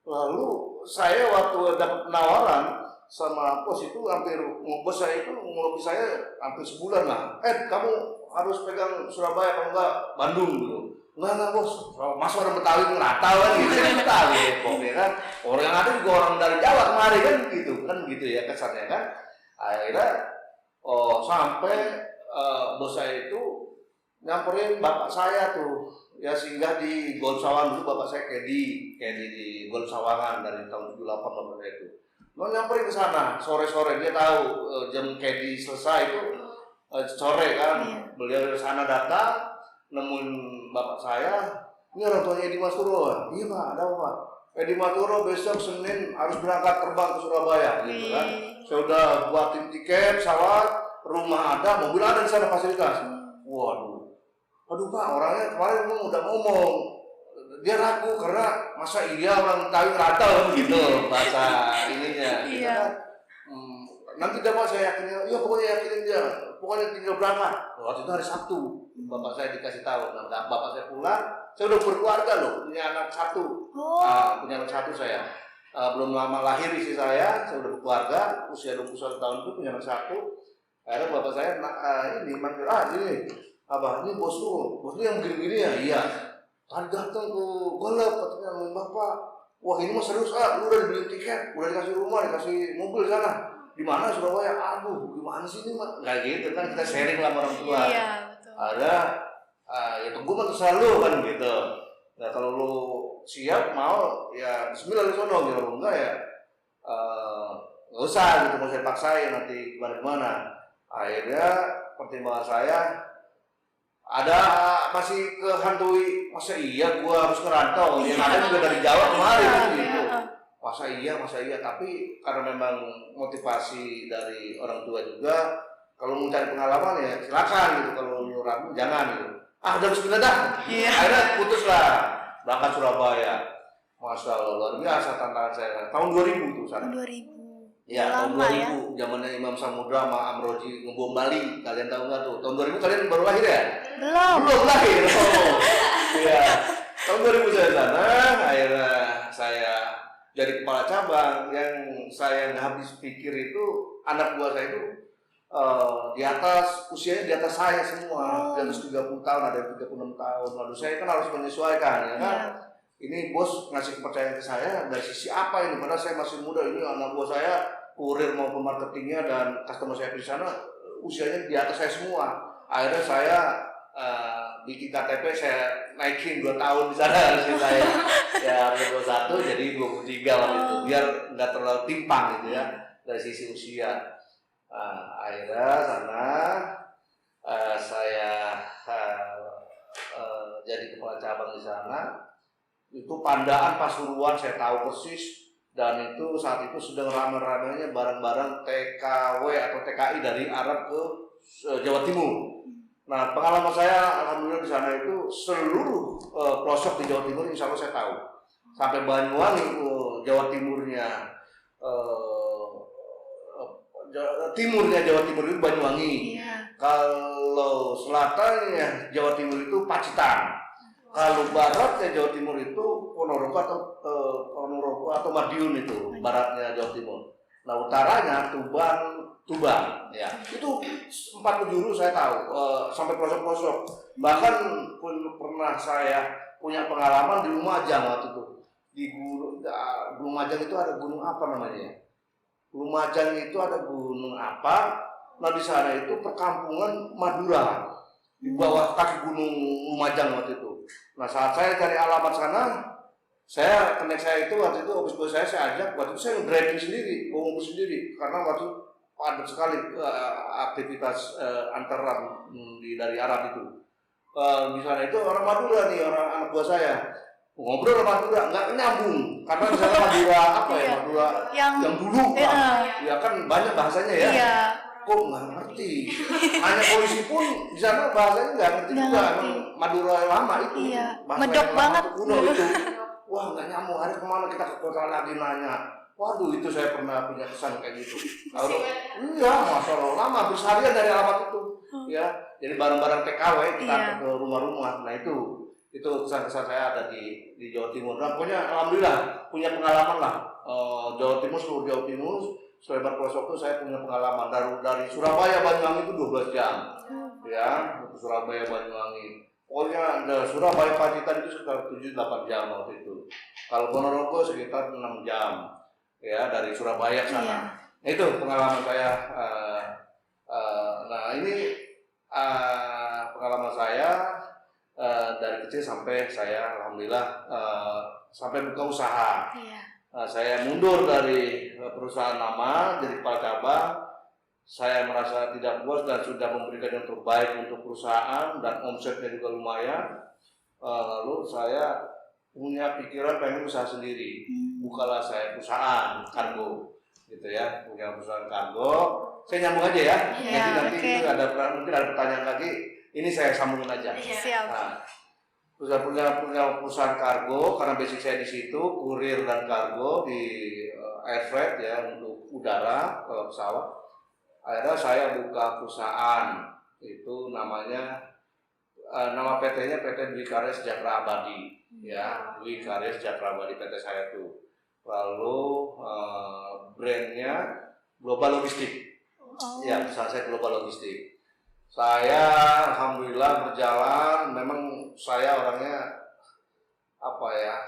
Lalu saya waktu dapat penawaran sama bos itu bos saya itu ngelobi saya hampir sebulan lah. Kamu harus pegang Surabaya kalau enggak Bandung gitu. Enggak bos, mas orang Betawi ngerata kan gitu. Betawi pokoknya kan. Orang yang ada juga orang dari Jawa kemarin kan gitu ya kesannya kan. Akhirnya sampai bos saya itu nyamperin bapak saya tuh. Ya singgah di Golf Sawangan dulu, bapak saya Kedi di Golf Sawangan dari tahun 78 bapak saya itu. Mau nyamperin ke sana sore-sore, dia tahu jam Kedi selesai itu sore kan. Beliau dari sana datang nemuin bapak saya. Ini orang tuanya Edi Masturo. Iya Pak, ada apa? Edi Masturo besok Senin harus berangkat terbang ke Surabaya gitu kan. Saya udah buatin tiket, pesawat, rumah ada, mobil ada di sana fasilitas. Aduh Pak, orangnya kemarin memang udah ngomong, dia ragu karena masa iya orang Betawi ngerantau gitu bahasa ininya. Gitu kan. Nanti dia Pak saya yakin, iya pokoknya yakinin dia, pokoknya tinggal berangkat. Waktu itu hari Sabtu, bapak saya dikasih tahu, nah bapak saya pulang, saya udah berkeluarga loh, punya anak satu, saya. Belum lama lahir istri saya udah berkeluarga, usia 21 tahun itu punya anak satu. Akhirnya bapak saya manggil, ini bos lu yang begini-begini ya? Iya. Tadi datang ke Golep, katanya ngomong bapak, wah ini mah serius lu udah dibeli tiket, udah dikasih rumah, dikasih mobil di sana. Di mana Surabaya? Aduh, gimana sih ini mah? Kayak gitu kan kita sharing lah sama orang tua. Iya, betul. Ada, ya tunggu mah terserah lu kan gitu. Nah kalau lu siap mau ya Bismillah lu sono gitu, enggak ya nggak usah gitu, mau saya paksain nanti gimana. Akhirnya pertimbangan saya ada masih kehantui, masa iya gua harus ngerantau, yang ada juga dari Jawa kemarin gitu. Masa iya, tapi karena memang motivasi dari orang tua juga, kalau mau cari pengalaman ya silakan gitu, kalau mau ragu jangan gitu. Udah bismillah dah. Akhirnya putuslah berangkat Surabaya. Masya Allah, luar biasa tantangan saya. Tahun 2000 tuh sana. 2000. Ya, tahun Lama 2000, zamannya Imam Samudra sama Amroji ngebom Bali. Kalian tahu nggak tuh? Tahun 2000 kalian baru lahir ya? Belum lahir. Iya. Tahun 2000 saya sana, akhirnya saya jadi kepala cabang. Yang saya nggak habis pikir itu anak buah saya itu usianya di atas saya semua, di atas 30 tahun, ada yang 36 tahun. Lalu saya kan harus menyesuaikan, ya kan? Ini bos ngasih kepercayaan ke saya dari sisi apa ini? Padahal saya masih muda, ini anak buah saya kurir maupun marketingnya dan customer saya di sana usianya di atas saya semua. Akhirnya saya bikin KTP saya naikin 2 tahun di sana dari saya. Ya 21 jadi 23 waktu itu, biar nggak terlalu timpang gitu ya dari sisi usia. Akhirnya sana saya jadi kepala cabang di sana. Itu Pandaan Pasuruan saya tahu persis, dan itu saat itu sedang ramai-ramainya barang-barang TKW atau TKI dari Arab ke Jawa Timur. Nah pengalaman saya alhamdulillah di sana itu seluruh pelosok di Jawa Timur insya Allah saya tahu, sampai Banyuwangi Jawa Timurnya, timurnya Jawa Timur itu Banyuwangi. Kalau selatannya Jawa Timur itu Pacitan. Kalau baratnya Jawa Timur itu Ponorogo atau Madiun itu baratnya Jawa Timur. Nah utaranya Tuban, ya itu 4 penjuru saya tahu, sampai pelosok-pelosok. Bahkan pernah saya punya pengalaman di Lumajang waktu itu. di Lumajang itu ada gunung apa namanya? Lumajang itu ada gunung apa? Nah di sana itu perkampungan Madura di bawah kaki gunung Lumajang waktu itu. Nah saat saya cari alamat sana, saya itu waktu itu office boy saya ajak, waktu itu saya driving sendiri, bawa mobil sendiri karena waktu itu padat sekali aktivitas antara dari Arab itu. Di sana itu orang Madura nih, orang anak buah saya. Ngobrol sama Madura nggak nyambung karena di sana Madura apa ya, Madura yang dulu ya kan banyak bahasanya ya. Iya. Kok nggak ngerti? Hanya polisi pun di sana bahasanya nggak ngerti juga. Emang Madura lama itu, Iya. bahasa Medok yang lama banget. kuno itu. Wah nggak nyambung. Hari kemana kita ke kota lagi nanya? Waduh itu saya pernah punya kesan kayak gitu. Iya, masalah lama berseharian dari alamat itu. Ya, jadi barang-barang TKW kita Iya. ke rumah-rumah. Nah itu kesan-kesan saya ada di Jawa Timur. Nah, pokoknya alhamdulillah punya pengalaman lah. Jawa Timur, seluruh Jawa Timur, selebar pelosok itu saya punya pengalaman dari Surabaya Banyuwangi itu 12 jam. Ya, ke Surabaya Banyuwangi. Pokoknya Surabaya Pacitan itu sekitar 7-8 jam waktu itu. Kalau Ponorogo sekitar 6 jam. Ya, dari Surabaya ke sana. Nah, itu pengalaman saya. Nah, ini pengalaman saya dari kecil sampai saya alhamdulillah sampai buka usaha. Saya mundur dari perusahaan lama jadi kepala cabang. Saya merasa tidak puas dan sudah memberikan yang terbaik untuk perusahaan dan omsetnya juga lumayan. Lalu saya punya pikiran pengen usaha sendiri. Bukalah saya perusahaan kargo, gitu ya, punya perusahaan kargo. Saya nyambung aja ya. Nanti itu mungkin ada pertanyaan lagi. Ini saya sambungin aja. Siap. Nah, punya perusahaan kargo karena basic saya di situ, kurir dan kargo di air freight ya untuk udara pesawat. Akhirnya saya buka perusahaan itu namanya nama PT-nya PT Dwi Karya Sejahtera Abadi ya, Dwi Karya Sejahtera Abadi PT saya itu. Lalu brandnya Global Logistik. Ya, perusahaan saya Global Logistik. Saya alhamdulillah berjalan, memang saya orangnya apa ya,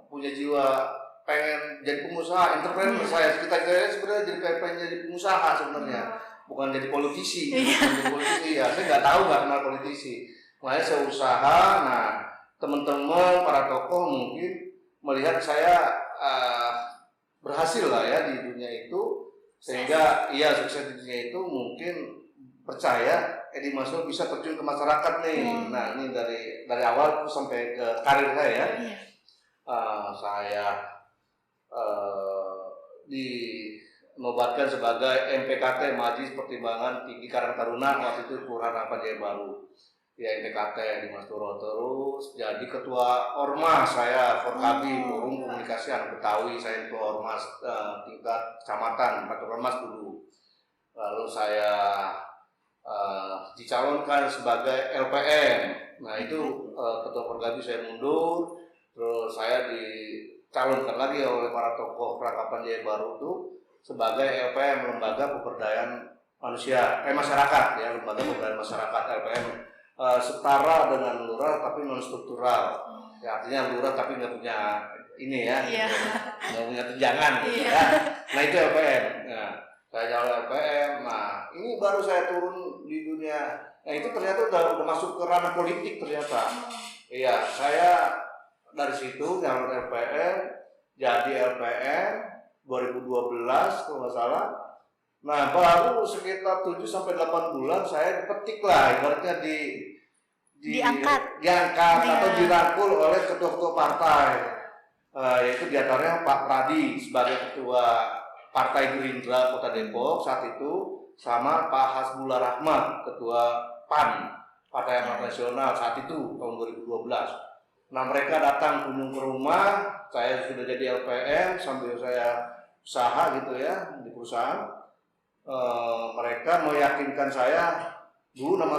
punya jiwa pengen jadi pengusaha, entrepreneur. Saya sebenarnya pengen jadi pengusaha sebenarnya, bukan jadi politisi. Ya, saya nggak kenal politisi. Makanya saya usaha. Nah, teman-teman para tokoh mungkin melihat saya berhasil lah ya di dunia itu, sehingga sukses di dunia itu mungkin percaya Edi Masno bisa terjun ke masyarakat nih. Nah ini dari awal sampai ke karir saya. Saya dinobatkan sebagai MPKT Majelis Pertimbangan Tinggi Karang Taruna waktu itu Kelurahan Harapan Jaya Baru. Ya MPKT di Mas Turo, terus jadi ketua Ormas saya Forkabi, Forum Komunikasi Anak Betawi. Saya ketua Ormas tingkat kecamatan, Patok Ormas dulu. Lalu saya dicalonkan sebagai LPM. Nah itu ketua Forkabi saya mundur, terus saya dicalonkan lagi oleh para tokoh Perangkapan Jaya Baru itu sebagai LPM, Lembaga Pemberdayaan Manusia Masyarakat ya, Lembaga Pemberdayaan Masyarakat LPM. Setara dengan lurah tapi non struktural. Ya, artinya lurah tapi nggak punya ini ya, nggak punya tunjangan. Gitu, ya. Nah itu LPM. Nah, saya jalan LPM. Nah ini baru saya turun di dunia. Nah itu ternyata udah masuk ke ranah politik ternyata. Iya, saya dari situ jalan LPM, jadi LPM 2012 kalau nggak salah. Nah baru sekitar 7-8 bulan saya dipetik lah, ibaratnya diangkat atau dirangkul oleh ketua-ketua partai, yaitu diantaranya Pak Pradi sebagai ketua Partai Gerindra Kota Depok saat itu, sama Pak Hasbullah Rahmat ketua PAN Partai Amanat Nasional saat itu tahun 2012. Nah mereka datang kunjung ke rumah, saya sudah jadi LPM sambil saya usaha gitu ya di perusahaan. Mereka meyakinkan saya, dulu nama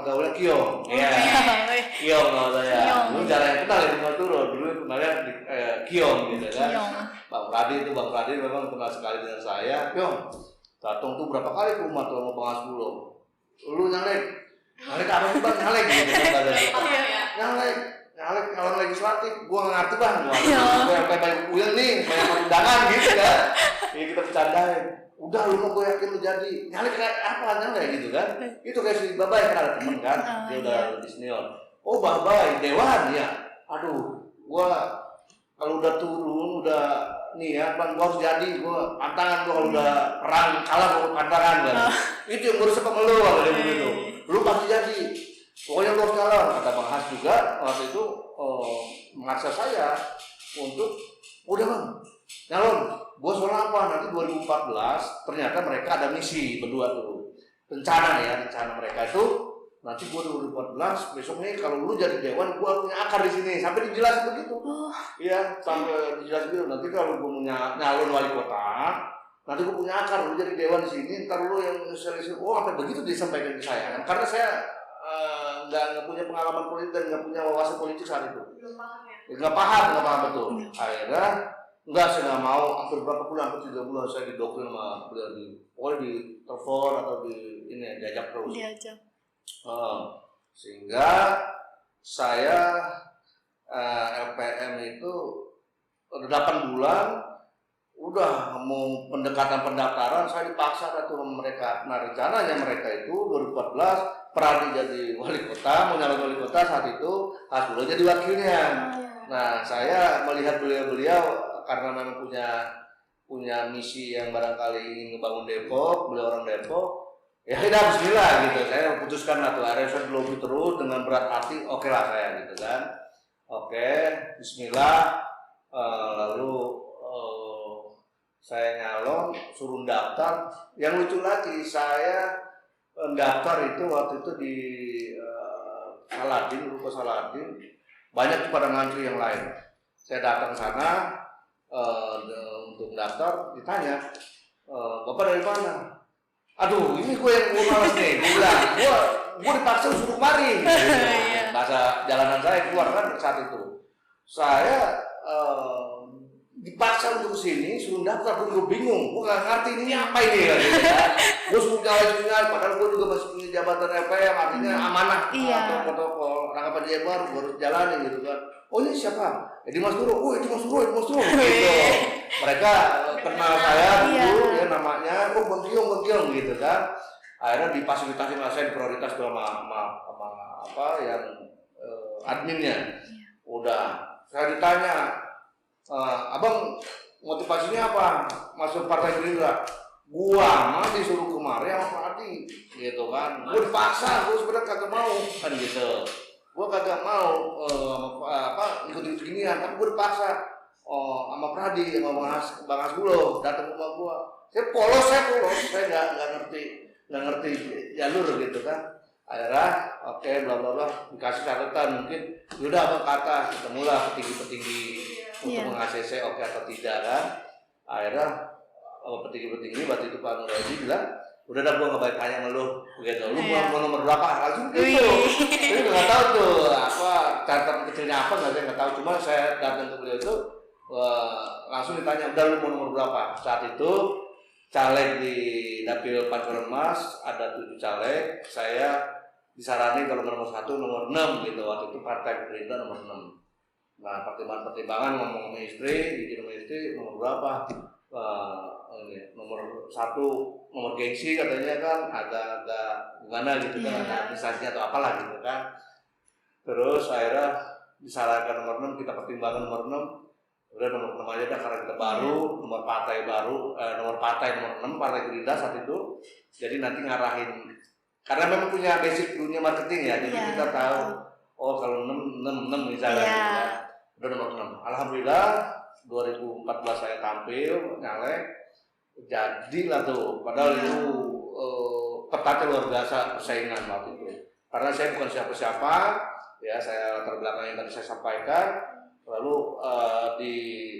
gaulnya Kiong. Kiong nama saya. Dulu jarang kenal di Mas Turo, dulu kemarin Kiong gitu kan. Bang Pradi memang kenal sekali dengan saya. Kiong, datang tuh berapa kali ke rumah tuh sama Bang Hasbullah. Lu nyalek apa sih Bang? Nyalek gitu. Nyalek calon legislatif, gua nggak ngerti bang, gua sampai banyak kuil nih, banyak undangan gitu kan, ya kita bercandain, udah lu mau gue yakin lu jadi, nyalek kayak apa nyalek gitu kan, itu kayak si Babai kan ada temen kan, dia udah lebih senior, oh Babai dewan ya, aduh, gua kalau udah turun udah nih ya bang, gua harus jadi, gua pantangan gua kalau udah perang kalah gua pantangan kan, itu yang baru sempat melu kalau dia begitu, lu pasti jadi. Pokoknya lu harus calon, kata Bang Has juga waktu itu memaksa saya untuk udah bang, calon. Gua soal apa? Nanti 2014 ternyata mereka ada misi berdua tuh. Rencana mereka itu nanti gua 2014 besok nih kalau lu jadi dewan gua punya akar di sini. Sampai dijelasin begitu. Iya, sampai dijelasin gitu. Nanti kalau gua punya nyalon wali kota, nanti gua punya akar, lu jadi dewan di sini, ntar lu yang solusi. Oh, sampai begitu disampaikan ke saya. Karena saya nggak punya pengalaman politik dan nggak punya wawasan politik saat itu. Nggak paham betul. Akhirnya saya nggak mau, hampir berapa bulan, hampir 3 bulan saya didoktrin sama beliau pokoknya di telepon atau diajak terus. Sehingga saya LPM itu udah 8 bulan, udah mau pendaftaran saya dipaksa tuh mereka. Nah rencananya mereka itu 2014 Pradi jadi wali kota, mau nyalon wali kota saat itu Hasbulo jadi wakilnya. Nah saya melihat beliau karena memang punya misi yang barangkali ingin ngebangun Depok, beliau orang Depok, ya udah bismillah gitu. Saya putuskan lah tuh, akhirnya saya lobby terus dengan berat hati, oke lah saya gitu kan. Oke, bismillah. Lalu saya nyalon, suruh daftar. Yang lucu lagi saya daftar itu waktu itu di Ruko Saladin, banyak pada ngantri yang lain. Saya datang ke sana untuk daftar, ditanya, Bapak dari mana? Aduh, ini gue yang males nih, gue bilang, gue dipaksa suruh kemari. Bahasa jalanan saya keluar kan saat itu. Saya dipaksa untuk kesini, suruh daftar, gue bingung, gue gak ngerti ini apa ini kan, gue suruh nyalek, padahal gue juga masih punya jabatan LPM, artinya amanah, protokol, rangkapan dia baru harus jalanin gitu kan. Oh ini siapa? Dimas Duro, itu Mas Duro, gitu. Mereka kenal saya dulu, ya namanya, Bang Kiong gitu kan. Akhirnya difasilitasi saya prioritas sama apa yang adminnya. Udah, saya ditanya, abang motivasinya apa masuk partai Gerindra? Gua mah disuruh kemari sama Pak Adi gitu kan, gua dipaksa, gua sebenarnya kagak mau kan gitu, gua kagak mau ikut ginian, tapi gua dipaksa sama Pradi, sama Bang Hasbulo datang ke rumah gua. Saya polos, saya nggak ngerti jalur gitu kan. Akhirnya oke, bla bla bla, dikasih catatan mungkin yaudah abang kata ketemulah petinggi-petinggi untuk meng-ACC oke atau tidak kan. Akhirnya petinggi-petinggi waktu itu Pak Nuradi bilang, udah dah gua nggak baik tanya sama lu gitu, lu mau nomor berapa langsung gitu. Jadi nggak tahu tuh apa catatan kecilnya apa, nggak tahu, cuma saya datang ke beliau itu langsung ditanya, udah lu mau nomor berapa. Saat itu caleg di Dapil Pancoran Mas ada 7 caleg, saya disaranin kalau nomor 1, nomor 6 gitu. Waktu itu Partai Gerindra nomor 6. Nah pertimbangan ngomong sama istri, izin sama istri, nomor berapa? Nomor 1, nomor gengsi katanya kan agak gimana gitu kan, ada administrasinya atau apalah gitu kan. Terus akhirnya disarankan nomor 6, kita pertimbangkan nomor 6. Udah nomor 6 aja dah karena kita baru, nomor partai baru, nomor 6, Partai Gerindra saat itu. Jadi nanti ngarahin, karena memang punya basic dunia marketing ya, jadi kita tahu, oh kalau 6 misalnya gitu kan. Udah nomor 6. Alhamdulillah 2014 saya tampil, nyalek, jadilah tuh, padahal itu ketatnya luar biasa persaingan waktu itu. Karena saya bukan siapa-siapa, ya saya latar belakang yang tadi saya sampaikan. Lalu di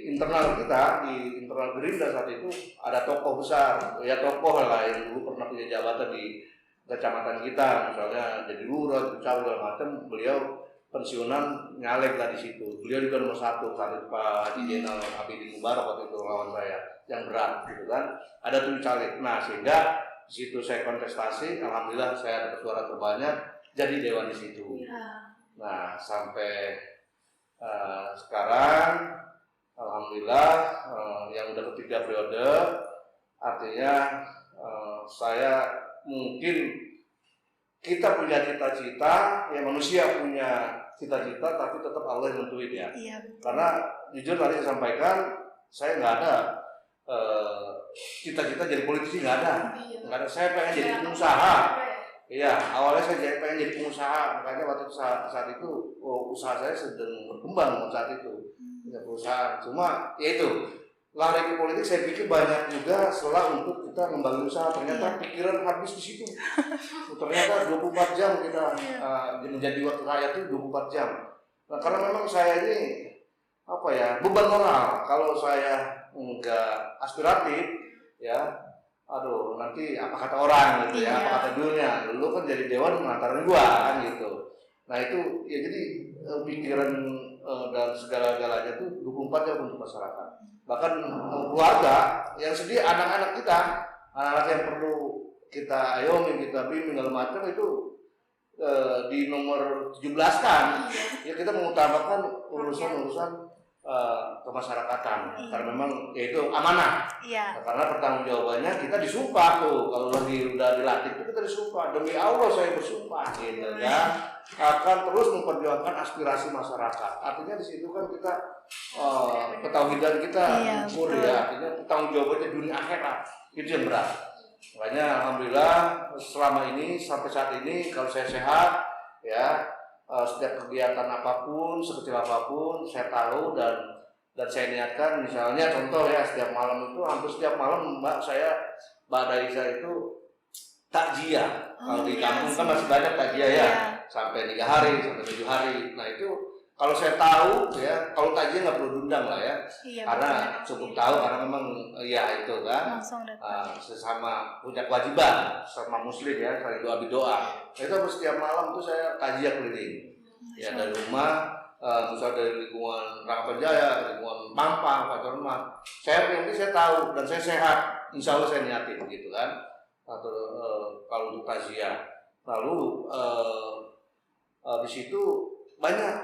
internal kita, di internal Gerindra saat itu ada tokoh besar, ya tokoh lah yang dulu pernah punya jabatan di kecamatan kita, misalnya jadi lurah, caleg segala macam. Beliau pensiunan nyalek lah di situ. Beliau juga nomor 1 saat itu Pak Haji Jenal Abidin Mubarak waktu itu lawan saya yang berat gitu kan. Ada 7 caleg. Nah sehingga di situ saya kontestasi, alhamdulillah saya dapat suara terbanyak, jadi dewan di situ. Nah sampai Sekarang alhamdulillah yang udah ketiga periode, artinya saya mungkin kita punya cita-cita, ya manusia punya cita-cita, tapi tetap Allah yang nentuin ya. Iya. Karena jujur tadi saya sampaikan, saya nggak ada cita-cita jadi politisi, nggak ada. Nggak ada. Saya pengen jadi pengusaha. Iya, awalnya saya pengen jadi pengusaha, makanya waktu saat itu usaha saya sedang berkembang saat itu, punya perusahaan. Cuma ya itu, lari ke politik saya pikir banyak juga setelah untuk kita membangun usaha. Ternyata pikiran habis di situ. Ternyata 24 jam kita menjadi wakil rakyat itu 24 jam. Nah, karena memang saya ini apa ya, beban moral. Kalau saya enggak aspiratif, ya aduh nanti apa kata orang gitu ya, apa kata dunia, lu kan jadi dewan mengantarin gua kan gitu. Nah itu ya jadi pikiran dan segala-galanya tuh 24 jam untuk masyarakat. Bahkan keluarga yang sedih, anak-anak kita, anak-anak yang perlu kita ayomi, kita bimbing segala macam itu di nomor 17 kan, ya kita mengutamakan urusan-urusan kemasyarakatan, karena memang ya itu amanah. Iya. Nah, karena pertanggungjawabannya kita disumpah tuh, kalau lagi udah dilatih itu kita disumpah, demi Allah saya bersumpah gitu ya, akan terus memperjuangkan aspirasi masyarakat. Artinya di situ kan kita ketauhidan kita ukur ya, artinya pertanggungjawabannya dunia akhirat itu yang berat. Makanya alhamdulillah selama ini sampai saat ini kalau saya sehat ya, setiap kegiatan apapun, sekecil apapun saya tahu dan saya niatkan. Misalnya contoh ya, setiap malam itu hampir setiap malam Mbak saya Ba'da Isya itu takjiah. Kalau di kampung kan masih banyak takjiah ya, sampai 3 hari, sampai 7 hari. Nah itu kalau saya tahu ya, kalau takjiah nggak perlu diundang lah ya, karena cukup tahu karena memang ya itu kan sesama punya kewajiban sama muslim ya, saling doa. Itu setiap malam tuh saya takjiah keliling ya, dari rumah, misalnya dari lingkungan Rangkapan Jaya, lingkungan Mampang, Pacarman. Saya tahu dan saya sehat, insya Allah saya niatin gitu kan. Atau kalau untuk takziah, lalu di situ banyak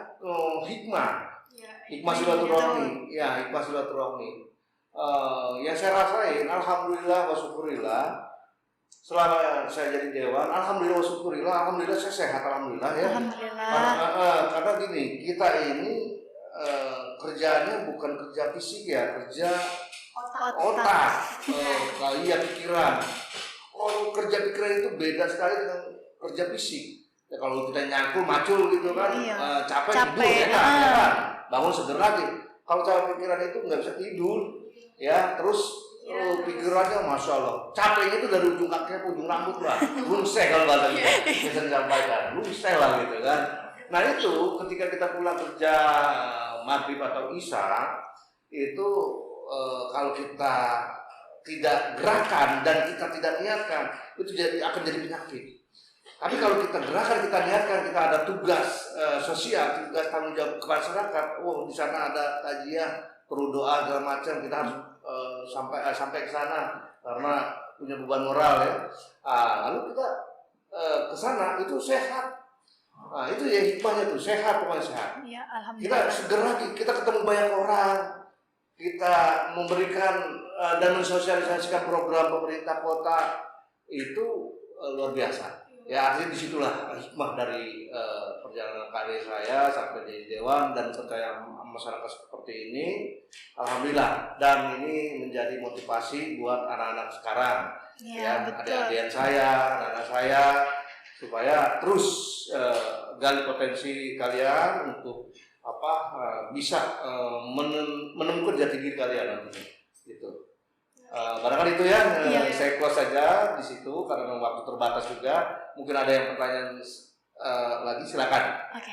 hikmah silaturahmi, ya hikmah silaturahmi. Yang saya rasain, alhamdulillah wa syukurillah, selama saya jadi dewan, alhamdulillah wa syukurillah, alhamdulillah saya sehat, alhamdulillah ya. Karena gini, kita ini kerjanya bukan kerja fisik ya, kerja otak, iya pikiran. Kalau kerja pikiran itu beda sekali dengan kerja fisik. Ya, kalau kita nyangkul macul gitu kan, capek tidur ya kan, bangun seger lagi. Kalau capek pikiran itu nggak bisa tidur, ya terus pikirannya masya Allah, capeknya itu dari ujung kaki ke ujung rambut lah, lungseh kalau bahasanya bisa disampaikan, lungseh lah gitu kan. Nah itu ketika kita pulang kerja maghrib atau isya itu kalau kita tidak gerakan dan kita tidak niatkan itu akan jadi penyakit. Tapi kalau kita gerakan, kita niatkan, kita ada tugas sosial, tugas tanggung jawab ke masyarakat. Di sana ada takjiah, perlu doa segala macam, kita harus sampai ke sana karena punya beban moral ya. Lalu kita ke sana itu sehat. Nah, itu ya hikmahnya tuh, sehat, pokoknya sehat. Ya, alhamdulillah. Kita seger lagi, kita ketemu banyak orang, kita memberikan dan mensosialisasikan program pemerintah kota itu luar biasa. Ya artinya disitulah hikmah dari perjalanan karir saya sampai di dewan dan percaya masyarakat seperti ini. Alhamdulillah, dan ini menjadi motivasi buat anak-anak sekarang, ya adik-adikan saya, anak-anak saya, supaya terus gali potensi kalian untuk bisa menemukan jati diri kalian nantinya, gitu. Barangkali itu ya, saya close saja di situ karena waktu terbatas juga. Mungkin ada yang pertanyaan lagi, silakan. Oke.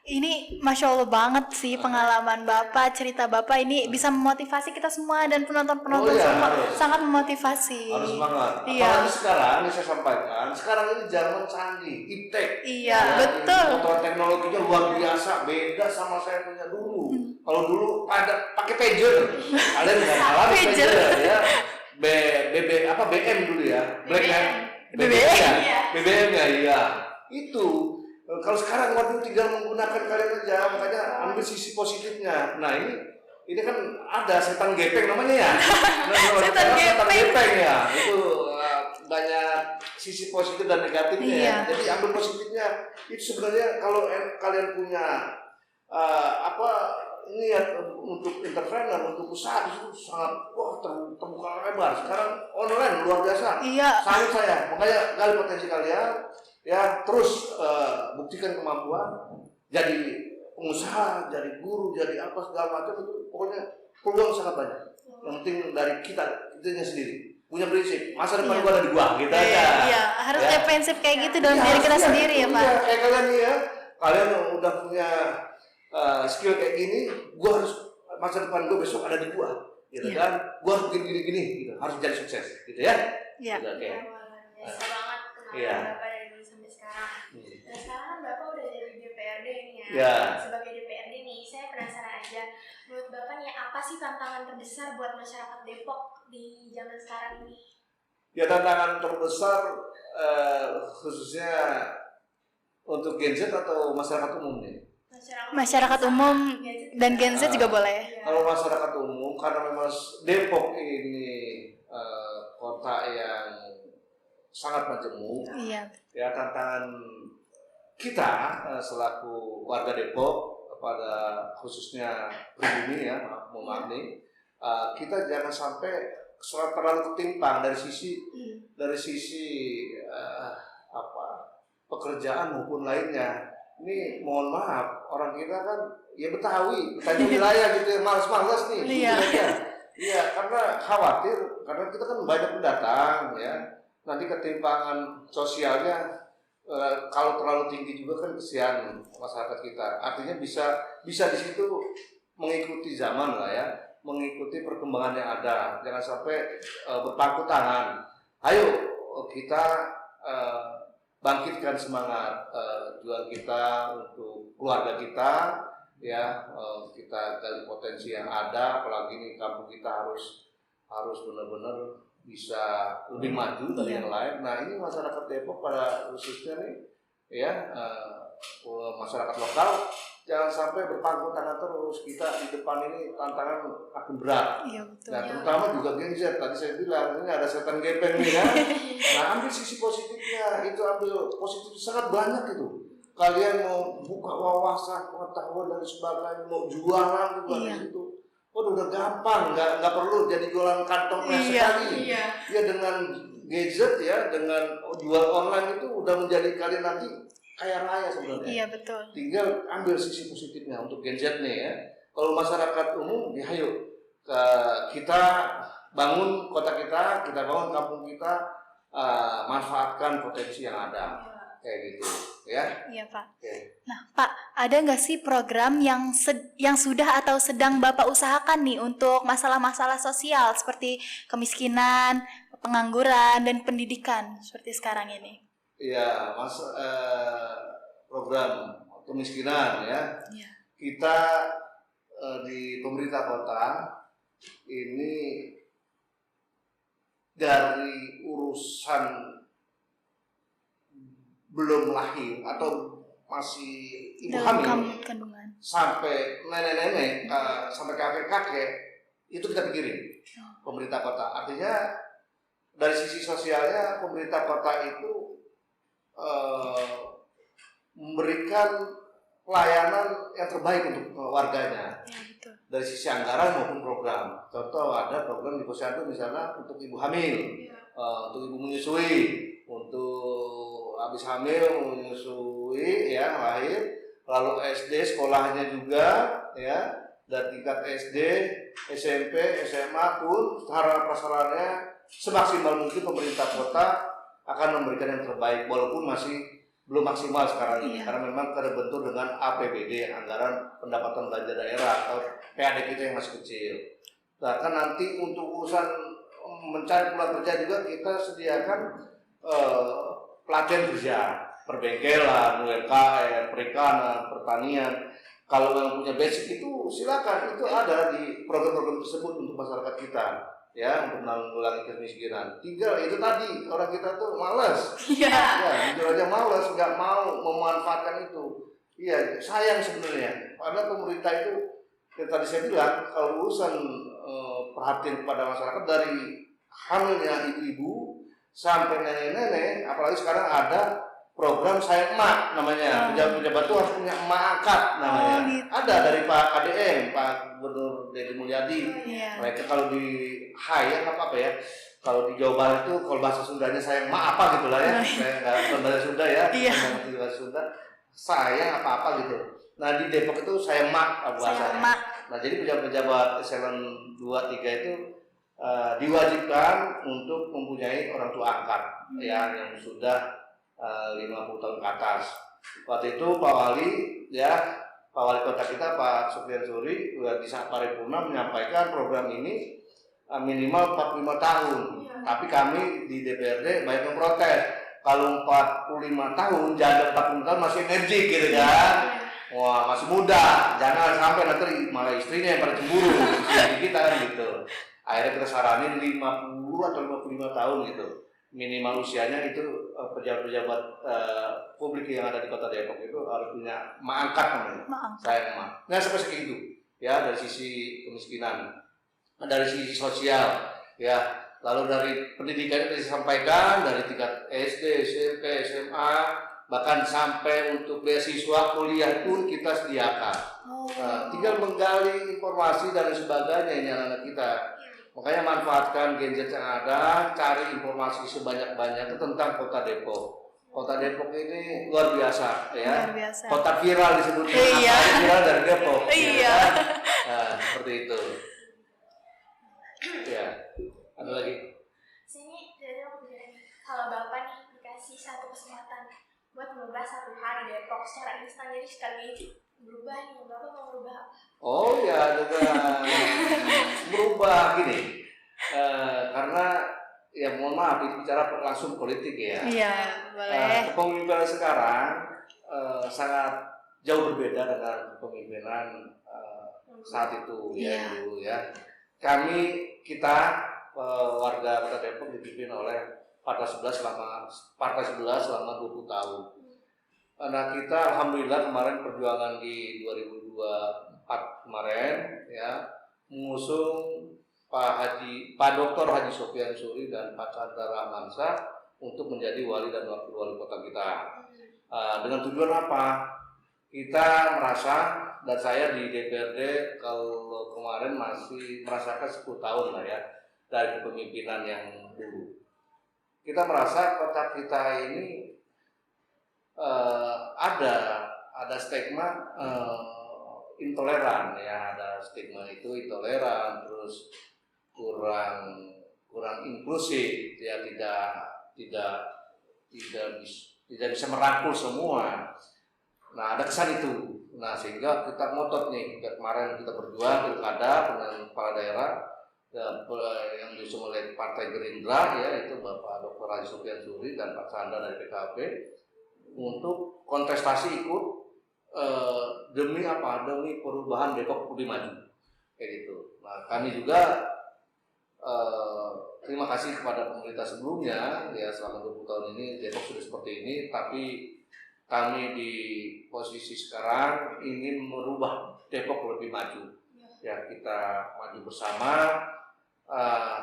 Ini Masya Allah banget sih pengalaman Bapak, cerita Bapak ini bisa memotivasi kita semua dan penonton-penonton semua. Sangat memotivasi. Harus semangat. Iya. Apalagi sekarang, ini saya sampaikan, sekarang ini zaman canggih, iptek. Iya, betul. Pengetahuan teknologinya luar biasa, beda sama saya punya dulu. Kalau dulu ada pakai pager, kalian nggak malah pager ya. BM dulu ya, BBM ya, itu Kalau sekarang waduh tinggal menggunakan kalian aja, makanya ambil sisi positifnya. Nah ini kan ada setan gepeng namanya ya. Setan Setan gepeng. gepeng ya. Itu banyak sisi positif dan negatifnya ya. Iya. Jadi ambil positifnya. Itu sebenarnya kalau kalian punya niat untuk entrepreneur, untuk usaha itu sangat terbuka lebar. Sekarang online luar biasa. Iya. Salut saya. Makanya gali potensi kalian. Ya terus buktikan kemampuan, jadi pengusaha, jadi guru, jadi apa segala macam itu pokoknya peluang sangat banyak. Yang penting dari kitanya sendiri punya prinsip masa depan gua ada di gua gitu aja. Iya, harus Ya. ada prinsip kayak gitu dalam diri kita sendiri ya Pak. Iya, kayak kalian nih ya, kalian udah punya skill kayak gini, gua harus masa depan gua besok ada di gua, gitu Iya. kan? Gua harus gini, gitu, harus jadi sukses, gitu ya? Iya. Gitu, oke. Biasa banget kenal Iya. Bapak dari dulu sampai sekarang. Dan sekarang kan Bapak udah jadi DPRD nih ya. Iya. Sebagai DPRD nih, saya penasaran aja. Menurut Bapak nih apa sih tantangan terbesar buat masyarakat Depok di zaman sekarang ini? Ya tantangan terbesar khususnya untuk Gen Z atau masyarakat umum nih? Masyarakat umum dan Gen Z juga boleh. Iya. Kalau masyarakat umum karena memang Depok ini kota yang sangat majemuk, Iya. ya tantangan kita selaku warga Depok pada khususnya pribumi ya, mohon maaf nih, kita jangan sampai terlalu ketimpang dari sisi pekerjaan maupun lainnya. Ini mohon maaf, orang kita kan ya Betawi wilayah gitu ya, malas-malas nih. Iya. Gitu aja. Iya, karena khawatir, karena kita kan banyak pendatang ya. Nanti ketimpangan sosialnya kalau terlalu tinggi juga kan kesian masyarakat kita. Artinya bisa di situ mengikuti zaman lah ya, mengikuti perkembangan yang ada. Jangan sampai berpangku tangan. Ayo kita bangkitkan semangat juang kita untuk keluarga kita ya, kita gali potensi yang ada, apalagi ini kampung kita harus benar-benar bisa lebih maju dari yang lain. Nah ini masyarakat Depok pada khususnya nih ya, masyarakat lokal jangan sampai berpangku tangan terus. Kita di depan ini tantangan akan berat. Iya betul. Nah terutama juga Gen Z, tadi saya bilang ini ada setan gepeng nih kan. Nah ambil sisi positifnya, itu ambil positif sangat banyak itu. Kalian mau buka wawasan, pengetahuan dan sebagainya, mau jualan juga di situ. Udah gampang, nggak perlu jadi jualan kantong sekali. Iya. Ya dengan gadget ya, dengan jual online itu udah menjadi kalian nanti kaya raya sebenarnya. Iya betul. Tinggal ambil sisi positifnya untuk Gen Z nih ya. Kalau masyarakat umum, ya ayo kita bangun kota kita bangun kampung kita, manfaatkan potensi yang ada. Kayak gitu ya. Iya Pak. Oke. Nah Pak, ada nggak sih program yang sudah atau sedang Bapak usahakan nih untuk masalah-masalah sosial seperti kemiskinan, pengangguran, dan pendidikan seperti sekarang ini? Iya, program kemiskinan ya. Iya. Kita di pemerintah kota ini dari urusan belum lahir atau masih ibu hamil kandungan sampai nenek-nenek sampai kakek-kakek itu kita pikirin pemerintah kota. Artinya dari sisi sosialnya pemerintah kota itu memberikan pelayanan yang terbaik untuk warganya. Ya, betul. Dari sisi anggaran maupun program. Contoh ada program di Posyandu misalnya untuk ibu hamil, untuk ibu menyusui, untuk habis hamil menyusui ya lahir, lalu SD sekolahnya juga ya, dan tingkat SD, SMP, SMA pun sarana prasarannya semaksimal mungkin pemerintah kota akan memberikan yang terbaik walaupun masih belum maksimal sekarang ini. Karena memang terbentur dengan APBD, anggaran pendapatan belanja daerah atau PAD kita yang masih kecil. Nah kan nanti untuk urusan mencari peluang kerja juga kita sediakan pelatihan kerja, perbengkelan, UMKM, perikanan, pertanian. Kalau yang punya basic itu silakan, itu ada di program-program tersebut untuk masyarakat kita. ya untuk menanggulangi kemiskinan. Tinggal itu tadi orang kita tuh malas, Iya. ya jujur aja malas, nggak mau memanfaatkan itu. Iya sayang sebenarnya. Karena pemerintah itu yang tadi saya bilang kalau urusan perhatian kepada masyarakat dari hamilnya ibu-ibu sampai nenek-nenek, apalagi sekarang ada program Sayang Emak namanya. Pejabat-pejabat itu harus punya emak angkat namanya. gitu. Ada dari Pak KDM, Pak Gubernur Deddy Mulyadi. Iya. Mereka kalau di Hayat apa ya? Kalau di Jawa Barat itu kalau bahasa Sundanya sayang emak apa gitu lah ya. Saya nggak bukan bahasa Sunda ya. Iya. Nggak ngerti bahasa Sunda. Sayang apa gitu. Nah di Depok itu sayang emak bahasanya. Sama. Nah jadi pejabat-pejabat eselon 2 3 itu diwajibkan untuk mempunyai orang tua angkat ya yang sudah 50 tahun ke atas. Waktu itu Pak Wali ya, Pak Wali Kota kita Pak Sufyan Suri di saat paripurna menyampaikan program ini minimal 45 tahun. Tapi kami di DPRD banyak yang protes. Kalau 45 tahun, jaga 40 tahun masih energik gitu kan. Wah masih muda, jangan sampai nanti malah istrinya yang pada cemburu istri kita kan gitu. Akhirnya kita saranin 50 atau 55 tahun gitu minimal usianya itu. Pejabat-pejabat publik yang ada di Kota Depok itu harus punya emak angkat namanya. Saya emak. Nah sampai segitu ya dari sisi kemiskinan, dari sisi sosial ya. Lalu dari pendidikan yang disampaikan dari tingkat SD, SMP, SMA, bahkan sampai untuk beasiswa kuliah pun kita sediakan. Tinggal menggali informasi dan sebagainya ini anak-anak kita. Makanya manfaatkan gadget yang ada, cari informasi sebanyak-banyaknya tentang Kota Depok. Kota Depok ini luar biasa ya. Luar biasa. Kota viral disebutnya. Iya. Apa viral dari Depok. Iya. Ya, nah, seperti itu. Ya. Ada lagi? Sini dari aku bilang, kalau Bapak nih dikasih satu kesempatan buat merubah satu hari Depok secara instan, jadi sekali berubah nih, Bapak mau berubah apa? Oh ya, juga berubah gini. Karena ya mohon maaf itu bicara langsung politik ya. Iya, boleh. Kepemimpinan sekarang sangat jauh berbeda dengan kepemimpinan saat itu ya dulu ya. Kita warga Kota Depok dipimpin oleh Partai 11 selama 20 tahun. Nah kita alhamdulillah kemarin perjuangan di 2024 kemarin ya mengusung Pak Dr. Haji Sofyan Suri dan Pak Chandra Rahmansyah untuk menjadi wali dan wakil wali kota kita. Dengan tujuan apa? Kita merasa dan saya di DPRD kalau kemarin masih merasakan 10 tahun lah ya dari kepemimpinan yang dulu. Kita merasa kota kita ini ada stigma intoleran ya, ada stigma itu intoleran, terus kurang inklusif ya, tidak bisa merangkul semua. Nah ada kesan itu. Nah sehingga kita ngotot nih kemarin kita berjuang pilkada dengan kepala daerah yang diusung oleh Partai Gerindra ya, itu Bapak Dr. Haji Sofyan Suri dan Pak Chandra dari PKB untuk kontestasi ikut demi apa? Demi perubahan Depok lebih maju kayak gitu. Nah kami juga terima kasih kepada pemerintah sebelumnya ya, selama 20 tahun ini Depok sudah seperti ini, tapi kami di posisi sekarang ingin merubah Depok lebih maju ya, kita maju bersama.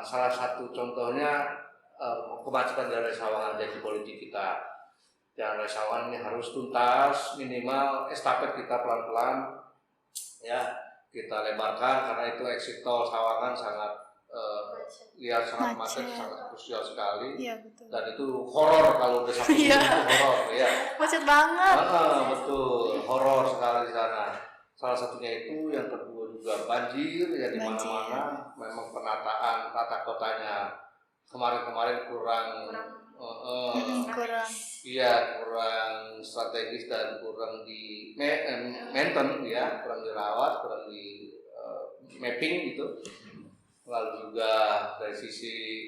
Salah satu contohnya kemacetan dari Sawangan janji politik kita. Jalan Sawangan ini harus tuntas, minimal estafet kita pelan-pelan ya kita lebarkan, karena itu exit tol Sawangan sangat sangat macet, sangat krusial sekali. Iya, betul. Dan itu horor kalau udah sampai itu horor ya. Macet banget. Betul, horor sekali di sana. Salah satunya itu, yang kedua juga banjir ya, di mana-mana. Memang penataan tata kotanya kemarin kurang strategis dan kurang di maintain ya, kurang dirawat, kurang di mapping gitu. Lalu juga dari sisi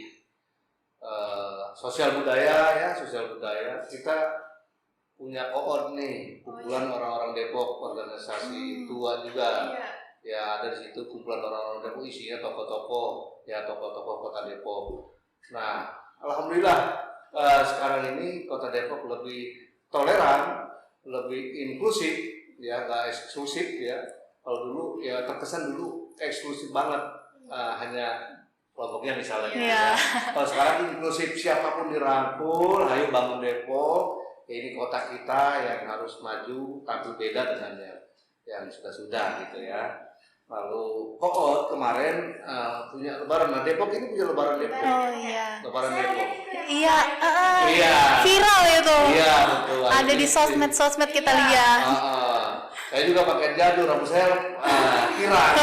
sosial budaya kita punya koor nih, kumpulan orang-orang Depok, organisasi tua juga ya ada di situ kumpulan orang-orang Depok, isinya tokoh-tokoh, ya tokoh-tokoh kota Depok. Nah, alhamdulillah sekarang ini kota Depok lebih toleran, lebih inklusif, ya nggak eksklusif ya. Kalau dulu ya terkesan dulu eksklusif banget, hanya kelompoknya misalnya. Iya. Kalau sekarang inklusif, siapapun dirangkul, ayo bangun Depok. Ya, ini kota kita yang harus maju, tampil beda dengan yang sudah-sudah gitu ya. Lalu Koot kemarin punya lebaran. Nah, Depok ini punya lebaran Depok. Oh iya. Lebaran Saya Depok. lihat itu yang Iya, Iya. viral itu. Iya, betul. Ada di sosmed kita lihat. Saya juga pakai jadul, rambut saya kirang.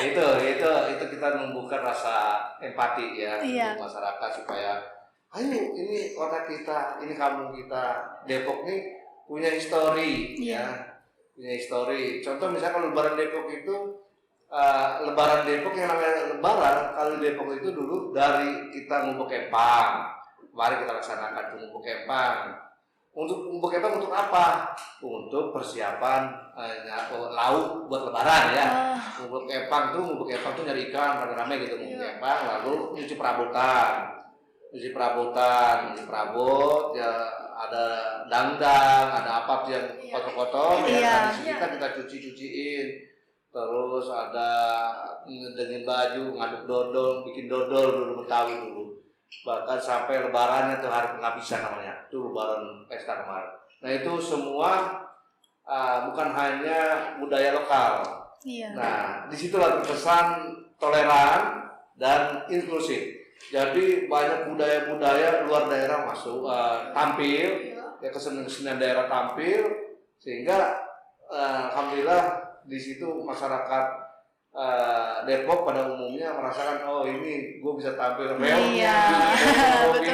itu kita membuka rasa empati ya Iya. untuk masyarakat supaya ayo ini kota kita, ini kampung kita. Depok nih punya histori ya. Punya histori. Contoh misalnya kalau lebaran Depok itu lebaran Depok yang namanya lebaran, kalau Depok itu dulu dari kita ngumpul kempang. Mari kita laksanakan ngumpul kempang. Untuk ngumpul kempang untuk apa? Untuk persiapan lauk buat lebaran ya. Ngumpul kempang tuh nyari ikan rame-rame gitu ngumpul kempang, lalu nyuci perabotan. Nyuci perabot ya, ada dangdang, ada apa yang kotor-kotor ya, kita cuciin. Terus ada ngedengin baju, ngaduk dodol, bikin dodol dulu Betawi dulu. Bahkan sampai lebarannya tuh hari penghabisan namanya, itu lebaran pesta kemarin. Nah itu semua bukan hanya budaya lokal. Iya. Nah disitulah terkesan toleran dan inklusif. Jadi banyak budaya-budaya luar daerah masuk, tampil, ya kesenian daerah tampil, sehingga alhamdulillah di situ masyarakat Depok pada umumnya merasakan oh ini gue bisa tampil reoknya,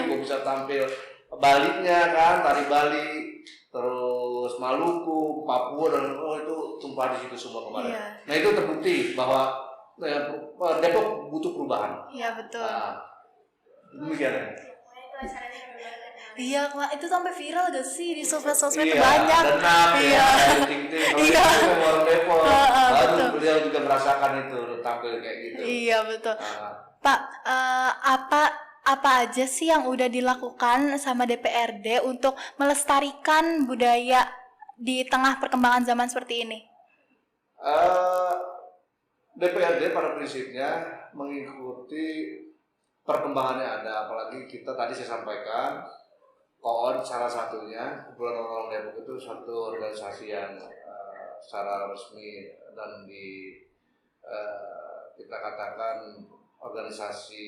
gue bisa tampil baliknya kan, tari Bali, terus Maluku, Papua dan itu tumpah di situ semua kemarin. Nah itu terbukti bahwa Depok butuh perubahan. Iya betul. Demikian ya. Iya, itu sampai viral gak sih di sosmed Iya, banyak. Iya. Iya. Orang Depok. Baru beliau juga merasakan itu tampil kayak gitu. Iya betul. Pak, apa aja sih yang udah dilakukan sama DPRD untuk melestarikan budaya di tengah perkembangan zaman seperti ini? DPRD pada prinsipnya mengikuti perkembangannya ada, apalagi kita tadi saya sampaikan Koon salah satunya, kumpulan orang Depok itu satu organisasi yang secara resmi dan kita katakan organisasi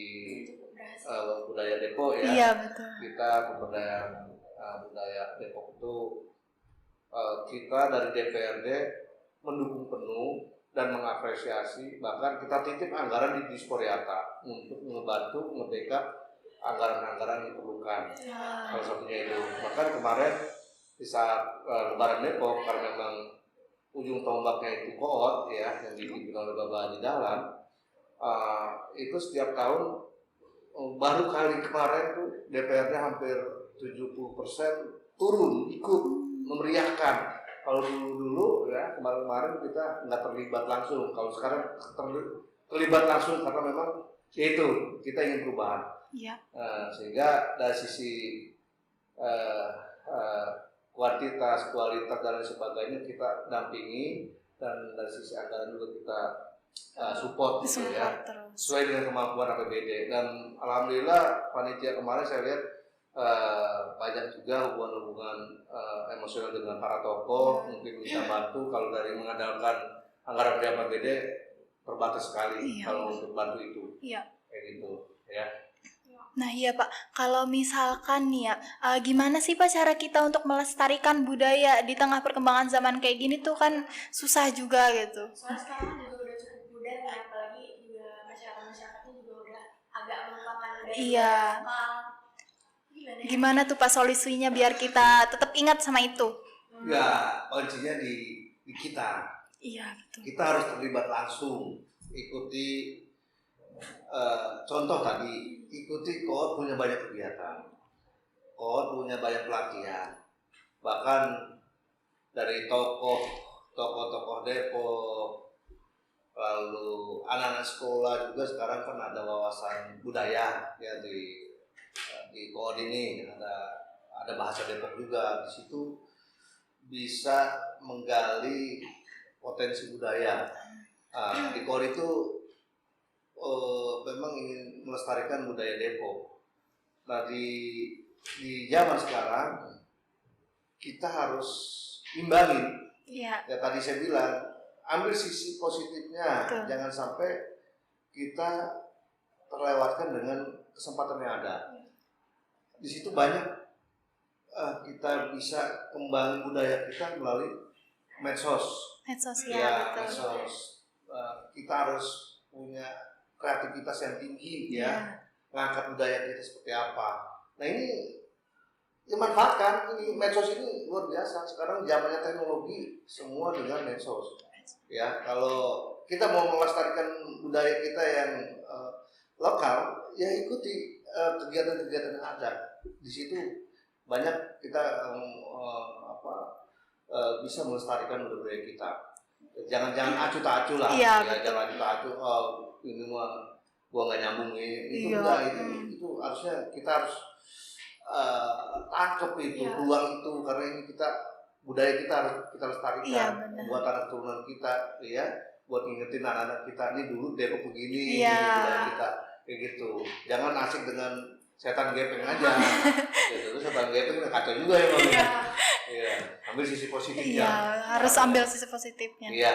budaya Depok ya. Iya betul. Kita pemberdayaan budaya Depok itu kita dari DPRD mendukung penuh dan mengapresiasi, bahkan kita titip anggaran di Disporiata untuk membantu nge-backup anggaran-anggaran yang diperlukan. Salah satunya itu. Bahkan kemarin di saat lebaran Depok, karena memang ujung tombaknya itu Koot ya, yang dipimpin oleh Bapak Haji Dahlan, itu setiap tahun baru kali kemarin tuh DPRD hampir 70% turun ikut memeriahkan. Kalau dulu ya kemarin kita nggak terlibat langsung. Kalau sekarang terlibat langsung karena memang itu kita ingin perubahan. Iya. Sehingga dari sisi kualitas dan lain sebagainya kita dampingi, dan dari sisi anggaran juga kita support gitu ya, sesuai dengan kemampuan APBD. Dan alhamdulillah panitia kemarin saya lihat banyak juga hubungan-hubungan emosional dengan para tokoh, mungkin bisa bantu. Kalau dari mengandalkan anggaran dari APBD terbatas sekali kalau untuk bantu itu. Iya. Kayak gitu ya. Nah iya Pak, kalau misalkan nih ya, gimana sih Pak cara kita untuk melestarikan budaya di tengah perkembangan zaman kayak gini tuh kan susah juga gitu. Soalnya sekarang juga udah cukup mudah ya, apalagi juga masyarakat-masyarakatnya juga udah agak melupakan budaya. Iya. Gimana tuh Pak solusinya biar kita tetap ingat sama itu? Ya, kuncinya di kita. Iya betul. Kita harus terlibat langsung, ikuti contoh tadi, ikuti Koot punya banyak kegiatan, Koot punya banyak pelatihan, bahkan dari tokoh Depok, Lalu anak-anak sekolah juga sekarang kan ada wawasan budaya ya di Koord ini ada bahasa Depok juga. Di situ bisa menggali potensi budaya. Di Koord itu memang ingin melestarikan budaya Depok. Nah di zaman sekarang kita harus imbangin. Iya. Ya tadi saya bilang ambil sisi positifnya, Betul. jangan sampai kita terlewatkan dengan kesempatan yang ada. Di situ banyak kita bisa kembangin budaya kita melalui medsos. Medsos Ya, ya, betul. medsos. Kita harus punya kreativitas yang tinggi ya, Iya. ngangkat budaya kita seperti apa. Nah ini dimanfaatkan, ini medsos ini luar biasa. Sekarang zamannya teknologi, semua dengan medsos. Ya, kalau kita mau melestarikan budaya kita yang lokal, ya ikuti kegiatan-kegiatan yang ada. Di situ banyak kita bisa melestarikan budaya kita. Jangan acuh tak acuh lah, Iya, ya, jangan acuh tak acuh. Oh, ini mah gua nggak nyambung ini. Itu Iya. enggak, itu harusnya kita harus tangkep itu Iya. peluang itu, karena ini budaya kita harus kita lestarikan. Iya, benar. Buat anak turunan kita, ya, buat ngingetin anak-anak kita ini dulu Depok begini, Iya. budaya kita kayak gitu. Jangan asik dengan setan gepeng aja. Ya, terus setan gepeng kacau juga ya, Bang. Iya. Iya, ambil sisi positifnya. Iya, harus ambil sisi positifnya. Iya.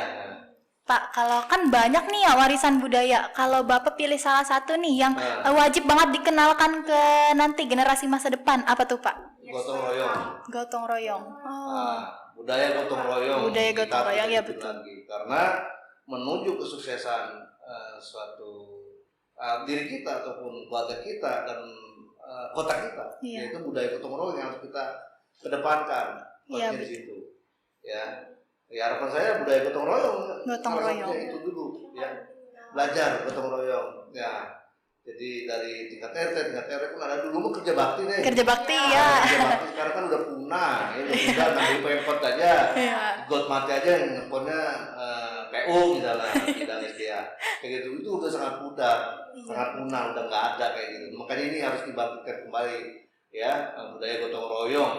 Pak, kalau kan banyak nih ya warisan budaya. Kalau Bapak pilih salah satu nih yang wajib banget dikenalkan ke nanti generasi masa depan, apa tuh Pak? Gotong royong. Gotong royong. Oh. Budaya gotong royong. Budaya Kita gotong royong, harus ya, ikutin betul. lagi. Karena menuju kesuksesan suatu diri kita ataupun keluarga kita dan kota kita, Iya. yaitu budaya gotong royong yang harus kita kedepankan. Iya, Di situ. Ya. Ya, harapan saya budaya gotong royong. Gotong salah royong. satunya itu dulu, ya. Belajar gotong royong. Ya. Jadi dari tingkat RT, tingkat RW pun ada dulu mah kerja bakti deh. Kerja bakti ya. Kerja bakti sekarang kan udah punah, ya udah ngambil pemkot aja, Iya. got mati aja yang nelfonnya PU misalnya, bidang SDA, kayak gitu itu udah sangat pudar, sangat punah, udah nggak ada kayak gitu. Makanya ini harus dibangkitkan kembali, ya budaya gotong royong,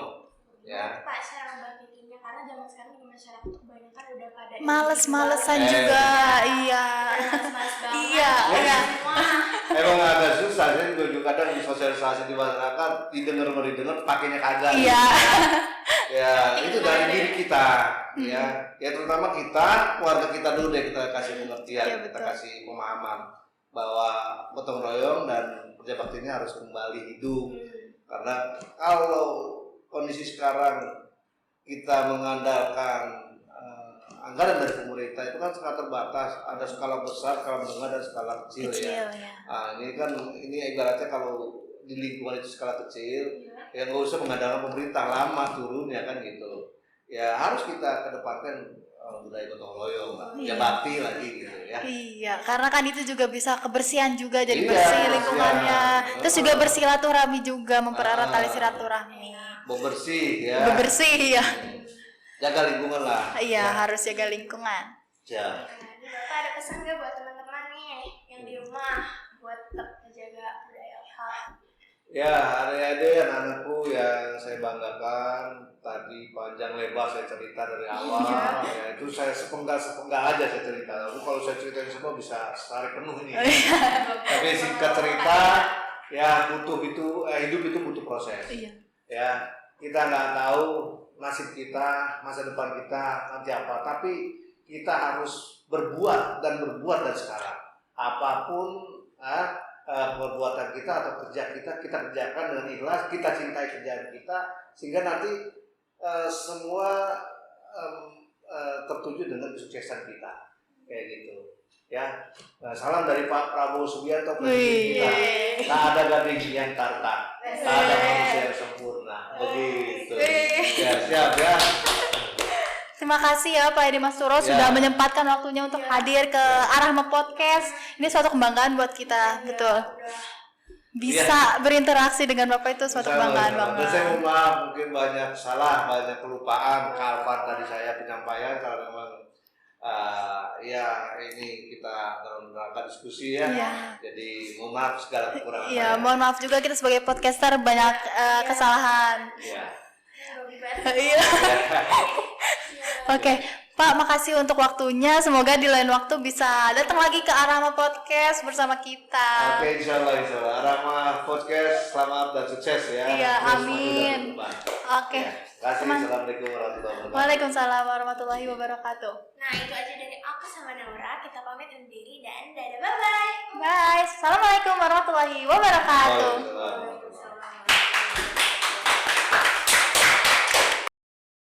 ya. Pak, cara membangkitinnya karena zaman sekarang di masyarakat kebanyakan udah pada Males-malesan juga. Iya. Males-males banget. Iya, iya. Semua. Emang agak susah, saya juga kadang di sosialisasi di masyarakat didengar pakainya kagak. Iya. Ya itu dari diri kita, ya terutama kita, keluarga kita dulu deh kita kasih pengertian, Iya, kita betul. kasih pemahaman bahwa gotong royong dan kerja bakti ini harus kembali hidup. Karena kalau kondisi sekarang kita mengandalkan anggaran dari pemerintah itu kan sangat terbatas, ada skala besar, skala menengah dan skala kecil, ya. Ya. Ini kan ini ibaratnya kalau di lingkungan itu skala kecil, ya nggak usah mengandalkan pemerintah, lama turunnya kan gitu. Ya harus kita kedepankan budaya gotong royong, ya bakti lagi gitu ya. Iya, karena kan itu juga bisa kebersihan juga, jadi Iya, bersih kebersihan. lingkungannya. Terus juga bersilaturahmi juga, mempererat tali silaturahmi. Bebersih ya. Bebersih ya. Jaga lingkungan lah. Iya, harus jaga lingkungan. Ya. Nah, ini Bapak ada pesan nggak buat teman-teman nih yang di rumah buat tetap menjaga budaya lokal? Ya, adik-adik anak-anakku yang saya banggakan, tadi panjang lebar saya cerita dari awal, ya itu saya sepenggal aja saya cerita. Tapi kalau saya ceritain semua bisa sehari penuh ini. Tapi singkat cerita, ya hidup itu butuh proses. Iya. Ya, kita nggak tahu nasib kita, masa depan kita nanti apa, tapi kita harus berbuat dari sekarang. Apapun perbuatan kita atau kerja kita kerjakan dengan ikhlas, kita cintai kerjaan kita, sehingga nanti semua tertuju dengan kesuksesan kita, kayak gitu. Ya, salam dari Pak Prabowo Subianto presiden kita. Tak ada gading yang tartak, tak ada manusia yang sempurna. Begitu. Ya, siap ya. Terima kasih ya Pak Edi Masturo sudah menyempatkan waktunya untuk hadir ke Arahma Podcast. Ini suatu kebanggaan buat kita, betul. Bisa berinteraksi dengan Bapak itu suatu kebanggaan Dan banget. saya mohon maaf, mungkin banyak salah, banyak kelupaan, kapan tadi saya penyampaian kalau memang Ya ini kita dalam rangka diskusi ya. Iya. Jadi mohon maaf segala kekurangan Iya, saya. mohon maaf juga kita sebagai podcaster banyak kesalahan. Iya. Iya. Oke, Pak, makasih untuk waktunya. Semoga di lain waktu bisa datang lagi ke Arama Podcast bersama kita. Oke, insyaallah. Arama Podcast selamat dan sukses ya. Iya, Terus maju dan amin. berkembang. Oke. Ya, terima kasih. Assalamualaikum warahmatullahi wabarakatuh. Waalaikumsalam warahmatullahi wabarakatuh. Nah, itu aja dari aku sama Naura. Kita pamit undur diri dan dadah, bye-bye. Bye. Assalamualaikum warahmatullahi wabarakatuh.